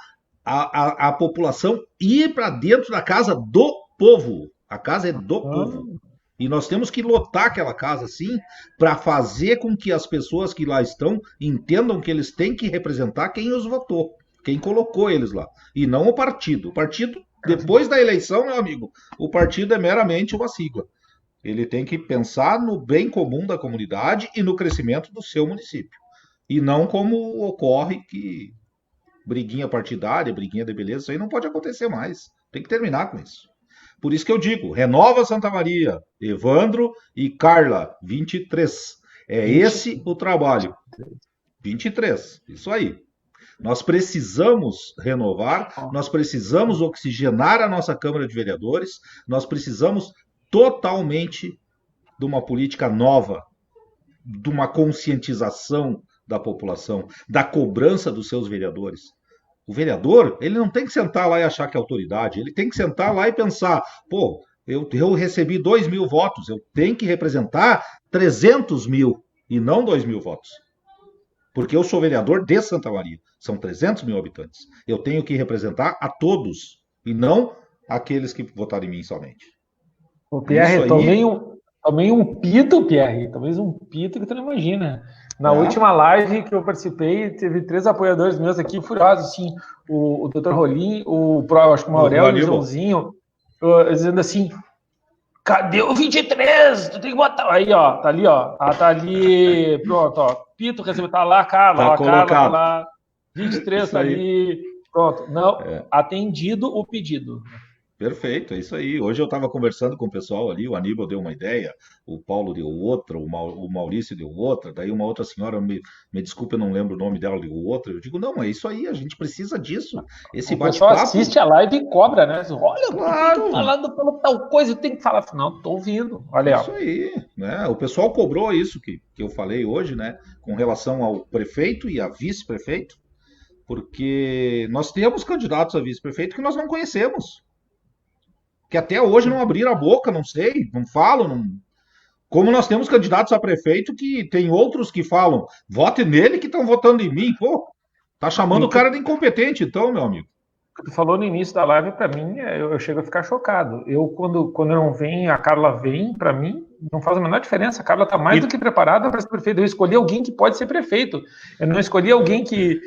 a população ir para dentro da casa do povo. A casa é do povo. E nós temos que lotar aquela casa, sim, para fazer com que as pessoas que lá estão entendam que eles têm que representar quem os votou, quem colocou eles lá, e não o partido. O partido, depois da eleição, meu amigo, o partido é meramente uma sigla. Ele tem que pensar no bem comum da comunidade e no crescimento do seu município. E não como ocorre que briguinha partidária, briguinha de beleza, isso aí não pode acontecer mais. Tem que terminar com isso. Por isso que eu digo, renova Santa Maria, Evandro e Carla, 23. É esse o trabalho. 23, isso aí. Nós precisamos renovar, nós precisamos oxigenar a nossa Câmara de Vereadores, nós precisamos totalmente de uma política nova, de uma conscientização da população, da cobrança dos seus vereadores. O vereador, ele não tem que sentar lá e achar que é autoridade, ele tem que sentar lá e pensar, pô, eu recebi 2.000 votos, eu tenho que representar 300 mil e não 2.000 votos. Porque eu sou vereador de Santa Maria, são 300 mil habitantes. Eu tenho que representar a todos, e não aqueles que votaram em mim somente. O Pierre, aí... tomei um pito, Pierre, talvez um pito que tu não imagina. Na última live que eu participei, teve 3 apoiadores meus aqui furiosos, assim, o Dr. Rolim, acho que o Aurélio e o Joãozinho, dizendo assim, cadê o 23? Tu tem que botar... Aí, ó, tá ali, ó. Tá ali, pronto, ó. Pito recebeu, tá lá, Carla, tá colocado. Carla, tá lá. 23 tá ali, pronto. Não, atendido o pedido. Perfeito, é isso aí. Hoje eu estava conversando com o pessoal ali, o Aníbal deu uma ideia, o Paulo deu outra, o Maurício deu outra, daí uma outra senhora, me desculpe, eu não lembro o nome dela, deu outra. Eu digo, não, é isso aí, a gente precisa disso. Esse bate-papo... O pessoal assiste a live e cobra, né? Olha, claro. Falando pela tal coisa, eu tenho que falar. Não, tô ouvindo. Olha, isso aí, né? O pessoal cobrou isso que eu falei hoje, né? Com relação ao prefeito e a vice-prefeito, porque nós temos candidatos a vice-prefeito que nós não conhecemos. Que até hoje não abriram a boca, não sei, não falam. Não... Como nós temos candidatos a prefeito que tem outros que falam, vote nele que estão votando em mim. Pô, tá chamando o cara de incompetente, então, meu amigo. O que tu falou no início da live, para mim, eu chego a ficar chocado. Quando não vem, a Carla vem, para mim, não faz a menor diferença. A Carla tá mais do que preparada para ser prefeito. Eu escolhi alguém que pode ser prefeito. Eu não escolhi alguém que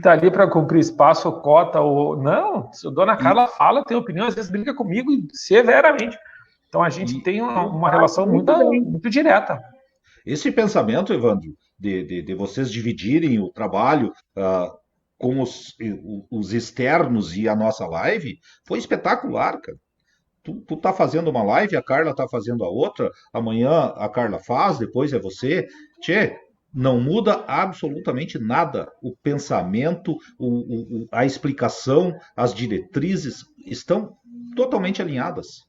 tá ali para cumprir espaço, cota, ou... Não, se a dona Carla fala, tem opinião, às vezes briga comigo severamente. Então a gente tem uma relação muito direta. Esse pensamento, Evandro, de vocês dividirem o trabalho com os externos e a nossa live, foi espetacular, cara. Tu tá fazendo uma live, a Carla tá fazendo a outra, amanhã a Carla faz, depois é você. Tchê, não muda absolutamente nada. O pensamento, a explicação, as diretrizes estão totalmente alinhadas.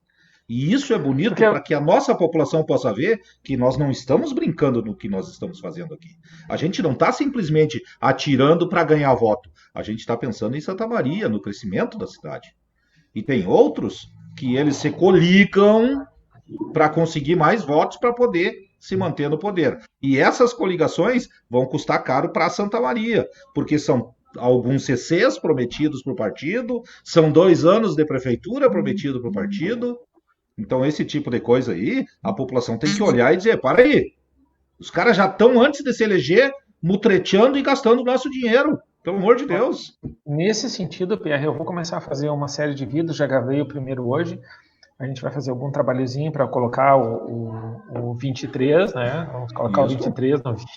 E isso é bonito para que a nossa população possa ver que nós não estamos brincando no que nós estamos fazendo aqui. A gente não está simplesmente atirando para ganhar voto. A gente está pensando em Santa Maria, no crescimento da cidade. E tem outros que eles se coligam para conseguir mais votos para poder se manter no poder. E essas coligações vão custar caro para Santa Maria, porque são alguns CCs prometidos para o partido, são 2 anos de prefeitura prometido para o partido. Então, esse tipo de coisa aí, a população tem que olhar e dizer, para aí, os caras já estão, antes de se eleger, mutreteando e gastando o nosso dinheiro. Pelo amor de Deus. Nesse sentido, Pierre, eu vou começar a fazer uma série de vídeos, já gravei o primeiro hoje. A gente vai fazer algum trabalhozinho para colocar o 23, né? Vamos colocar o 23 no vídeo.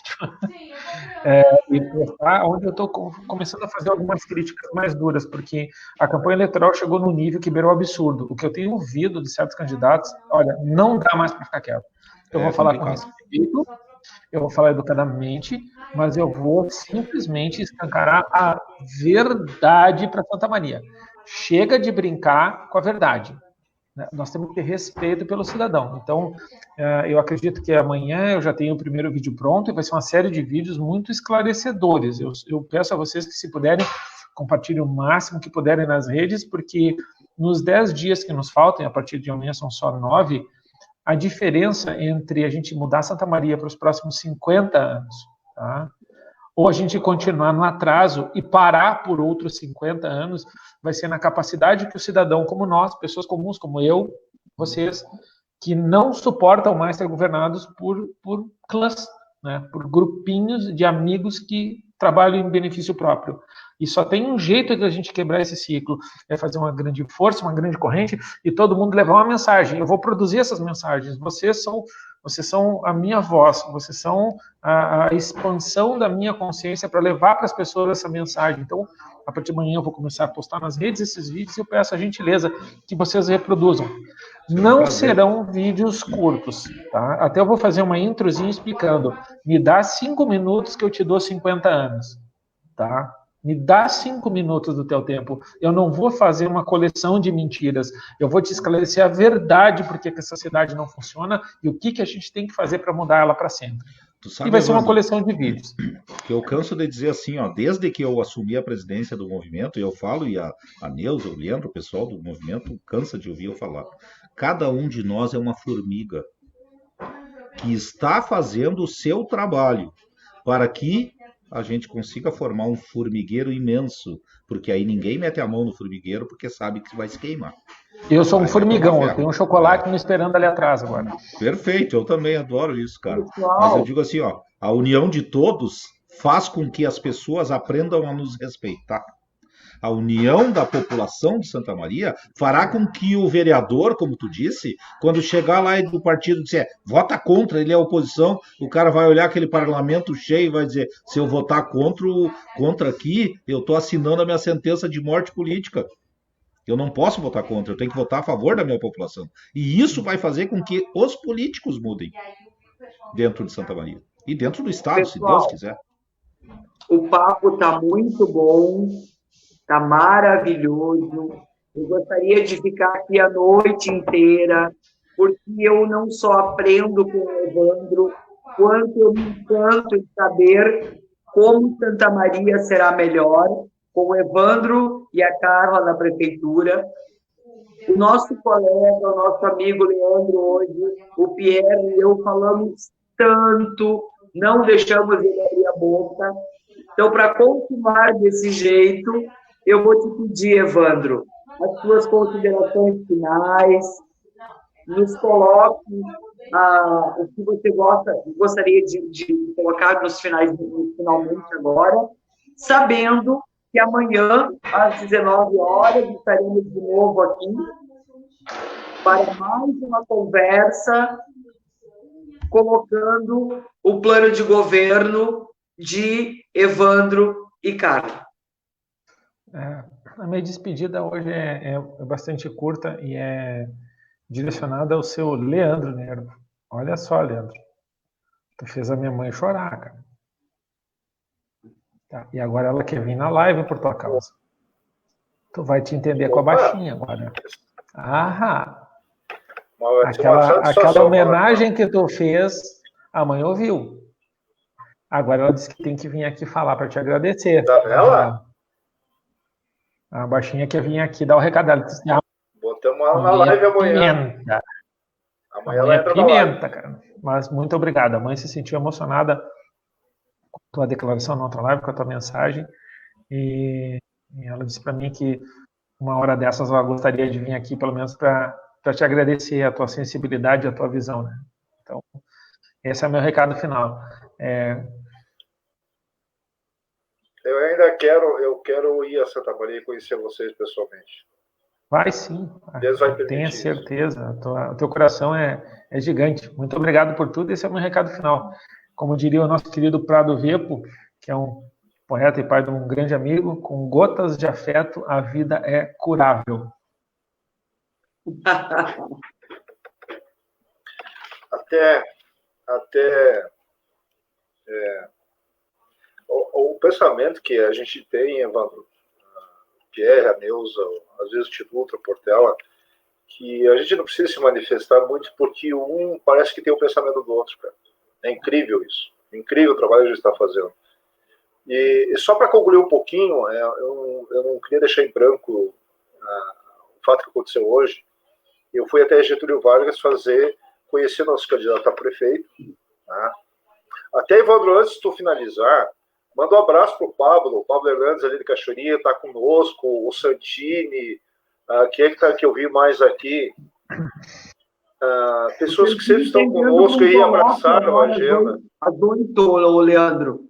E postar onde eu estou começando a fazer algumas críticas mais duras, porque a campanha eleitoral chegou num nível que beirou absurdo. O que eu tenho ouvido de certos candidatos, olha, não dá mais para ficar quieto. Eu vou falar com respeito, eu vou falar educadamente, mas eu vou simplesmente escancarar a verdade para Santa Maria. Chega de brincar com a verdade. Nós temos que ter respeito pelo cidadão. Então, eu acredito que amanhã eu já tenho o primeiro vídeo pronto e vai ser uma série de vídeos muito esclarecedores. Eu peço a vocês que, se puderem, compartilhem o máximo que puderem nas redes, porque nos 10 dias que nos faltam, a partir de amanhã são só 9, a diferença entre a gente mudar Santa Maria para os próximos 50 anos, tá? Ou a gente continuar no atraso e parar por outros 50 anos, vai ser na capacidade que o cidadão como nós, pessoas comuns como eu, vocês, que não suportam mais ser governados por clãs, né, por grupinhos de amigos que trabalham em benefício próprio. E só tem um jeito de a gente quebrar esse ciclo, é fazer uma grande força, uma grande corrente, e todo mundo levar uma mensagem. Eu vou produzir essas mensagens. Vocês são vocês são a minha voz, vocês são a expansão da minha consciência para levar para as pessoas essa mensagem. Então, a partir de amanhã eu vou começar a postar nas redes esses vídeos e eu peço a gentileza que vocês reproduzam. Não serão vídeos curtos, tá? Até eu vou fazer uma introzinha explicando. Me dá 5 minutos que eu te dou 50 anos, tá? Me dá 5 minutos do teu tempo. Eu não vou fazer uma coleção de mentiras. Eu vou te esclarecer a verdade porque que essa sociedade não funciona e o que a gente tem que fazer para mudar ela para sempre. E vai ser uma coleção de vídeos. Que eu canso de dizer assim, ó, desde que eu assumi a presidência do movimento, e eu falo, e a Neuza, o Leandro, o pessoal do movimento, cansa de ouvir eu falar. Cada um de nós é uma formiga que está fazendo o seu trabalho para que a gente consiga formar um formigueiro imenso, porque aí ninguém mete a mão no formigueiro porque sabe que vai se queimar. Eu sou um formigão, eu tenho um chocolate me esperando ali atrás agora. Perfeito, eu também adoro isso, cara. Mas eu digo assim, ó, a união de todos faz com que as pessoas aprendam a nos respeitar. A união da população de Santa Maria fará com que o vereador, como tu disse, quando chegar lá do partido e disser, vota contra, ele é oposição, o cara vai olhar aquele parlamento cheio e vai dizer, se eu votar contra aqui, eu estou assinando a minha sentença de morte política. Eu não posso votar contra, eu tenho que votar a favor da minha população. E isso vai fazer com que os políticos mudem dentro de Santa Maria. E dentro do Estado, pessoal, se Deus quiser. O papo está muito bom, está maravilhoso. Eu gostaria de ficar aqui a noite inteira, porque eu não só aprendo com o Evandro, quanto eu me encanto em saber como Santa Maria será melhor, com o Evandro e a Carla da Prefeitura. O nosso colega, o nosso amigo Leandro hoje, o Pierre e eu falamos tanto, não deixamos ele abrir a boca. Então, para continuar desse jeito, eu vou te pedir, Evandro, as suas considerações finais, nos coloque o que você gostaria de colocar finalmente agora, sabendo que amanhã, às 19 horas, estaremos de novo aqui para mais uma conversa, colocando o plano de governo de Evandro e Carla. A minha despedida hoje é bastante curta e é direcionada ao seu Leandro Nervo. Olha só, Leandro, tu fez a minha mãe chorar, cara. Tá, e agora ela quer vir na live por tua causa. Tu vai te entender com a baixinha agora. Aquela homenagem que tu fez, a mãe ouviu. Agora ela disse que tem que vir aqui falar para te agradecer. Tá vendo? A baixinha quer vir aqui dar o recado. Ela disse, botamos ela na live amanhã. Pimenta. Amanhã ela entra pimenta, cara. Mas muito obrigado. A mãe se sentiu emocionada com a tua declaração na outra live, com a tua mensagem. E ela disse para mim que uma hora dessas ela gostaria de vir aqui, pelo menos para te agradecer a tua sensibilidade e a tua visão, né? Então, esse é o meu recado final. Eu ainda quero ir a Santa Maria e conhecer vocês pessoalmente. Vai sim. Deus vai permitir. Tenha certeza. O teu coração é gigante. Muito obrigado por tudo. Esse é o meu recado final. Como diria o nosso querido Prado Vepo, que é um poeta e pai de um grande amigo, com gotas de afeto, a vida é curável. O pensamento que a gente tem, Evandro, Pierre, a Neuza, às vezes o Tilutra, Portela, que a gente não precisa se manifestar muito porque um parece que tem o pensamento do outro, cara. É incrível isso. É incrível o trabalho que a gente está fazendo. E só para concluir um pouquinho, eu não queria deixar em branco o fato que aconteceu hoje. Eu fui até Getúlio Vargas conhecer nosso candidato a prefeito. Tá? Até, Evandro, antes de tu finalizar, manda um abraço para o Pablo Hernandes ali de Cachoeirinha, está conosco, o Santini, quem é que eu vi mais aqui? Pessoas que sempre estão conosco e abraçaram a agenda. Às 8, Leandro.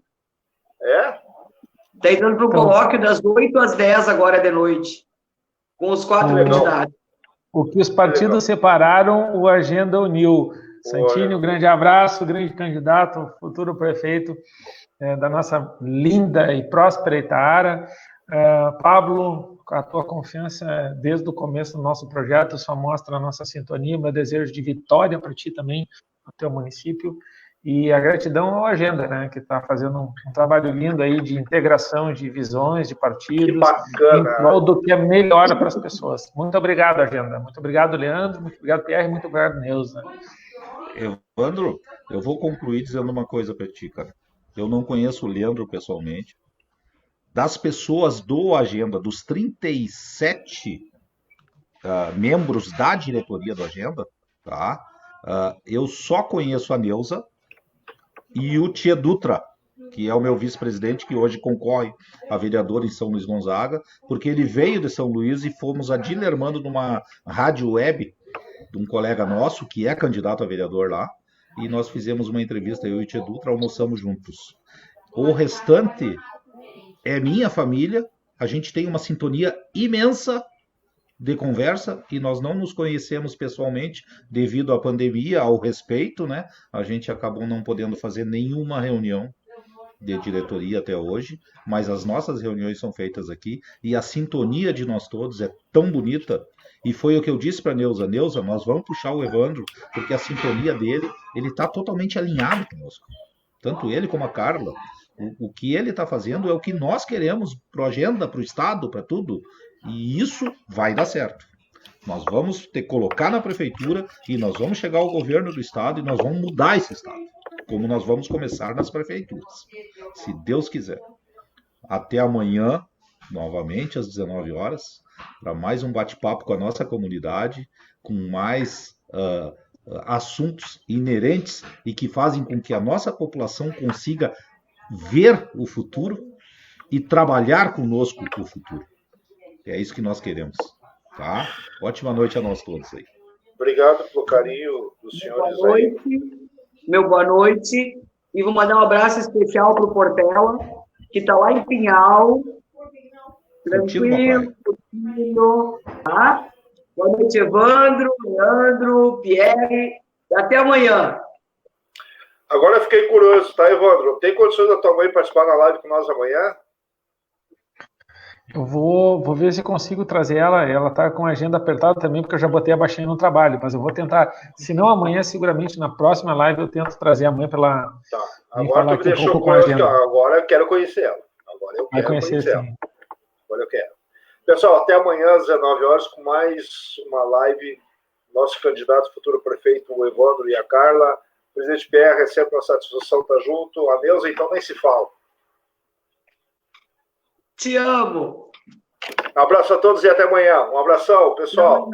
Está indo para o colóquio das 8 às 10 agora de noite, com os 4 candidatos. O que os partidos separaram, o Agenda uniu. Santini, um grande abraço, grande candidato, futuro prefeito da nossa linda e próspera Itaara. Pablo, a tua confiança desde o começo do nosso projeto só mostra a nossa sintonia, meu desejo de vitória para ti também, no teu município. E a gratidão ao Agenda, né, que está fazendo um trabalho lindo aí de integração de visões, de partidos, que bacana, em prol do que é melhor para as pessoas. Muito obrigado, Agenda. Muito obrigado, Leandro. Muito obrigado, Pierre. Muito obrigado, Neuza. Evandro, eu vou concluir dizendo uma coisa para ti, cara. Eu não conheço o Leandro pessoalmente. Das pessoas do Agenda, dos 37 membros da diretoria do Agenda, tá? Eu só conheço a Neuza e o Tia Dutra, que é o meu vice-presidente, que hoje concorre a vereador em São Luís Gonzaga, porque ele veio de São Luís e fomos a Dilermando numa rádio web de um colega nosso, que é candidato a vereador lá, e nós fizemos uma entrevista, eu e o Tia Dutra, almoçamos juntos. O restante é minha família, a gente tem uma sintonia imensa de conversa e nós não nos conhecemos pessoalmente devido à pandemia, ao respeito, né? A gente acabou não podendo fazer nenhuma reunião de diretoria até hoje, mas as nossas reuniões são feitas aqui e a sintonia de nós todos é tão bonita. E foi o que eu disse para Neuza, nós vamos puxar o Evandro, porque a sintonia dele, ele está totalmente alinhado conosco. Tanto ele como a Carla. O que ele está fazendo é o que nós queremos para a Agenda, para o Estado, para tudo. E isso vai dar certo. Nós vamos ter que colocar na prefeitura e nós vamos chegar ao governo do Estado e nós vamos mudar esse Estado. Como nós vamos começar nas prefeituras. Se Deus quiser. Até amanhã, novamente, às 19 horas, para mais um bate-papo com a nossa comunidade, com mais assuntos inerentes e que fazem com que a nossa população consiga ver o futuro e trabalhar conosco o futuro. É isso que nós queremos, tá? Ótima noite a nós todos aí. Obrigado pelo carinho dos senhores aí. Meu boa noite. E vou mandar um abraço especial para o Portela, que está lá em Pinhal. Tranquilo, tá? Boa noite, Evandro, Leandro, Pierre. E até amanhã. Agora eu fiquei curioso, tá, Evandro? Tem condições da tua mãe participar na live com nós amanhã? Eu vou ver se consigo trazer ela. Ela está com a agenda apertada também, porque eu já botei a baixinha no trabalho, mas eu vou tentar. Se não amanhã, seguramente na próxima live eu tento trazer a mãe para ela. Tá. Agora tu me deixou curioso, agora eu quero conhecer ela. Agora eu quero conhecer ela. Agora eu quero. Pessoal, até amanhã às 19 horas com mais uma live. Nosso candidato futuro prefeito, o Evandro e a Carla. Presidente Pierre, é sempre uma satisfação estar junto. A Neuza, então, nem se fala. Te amo. Um abraço a todos e até amanhã. Um abração, pessoal.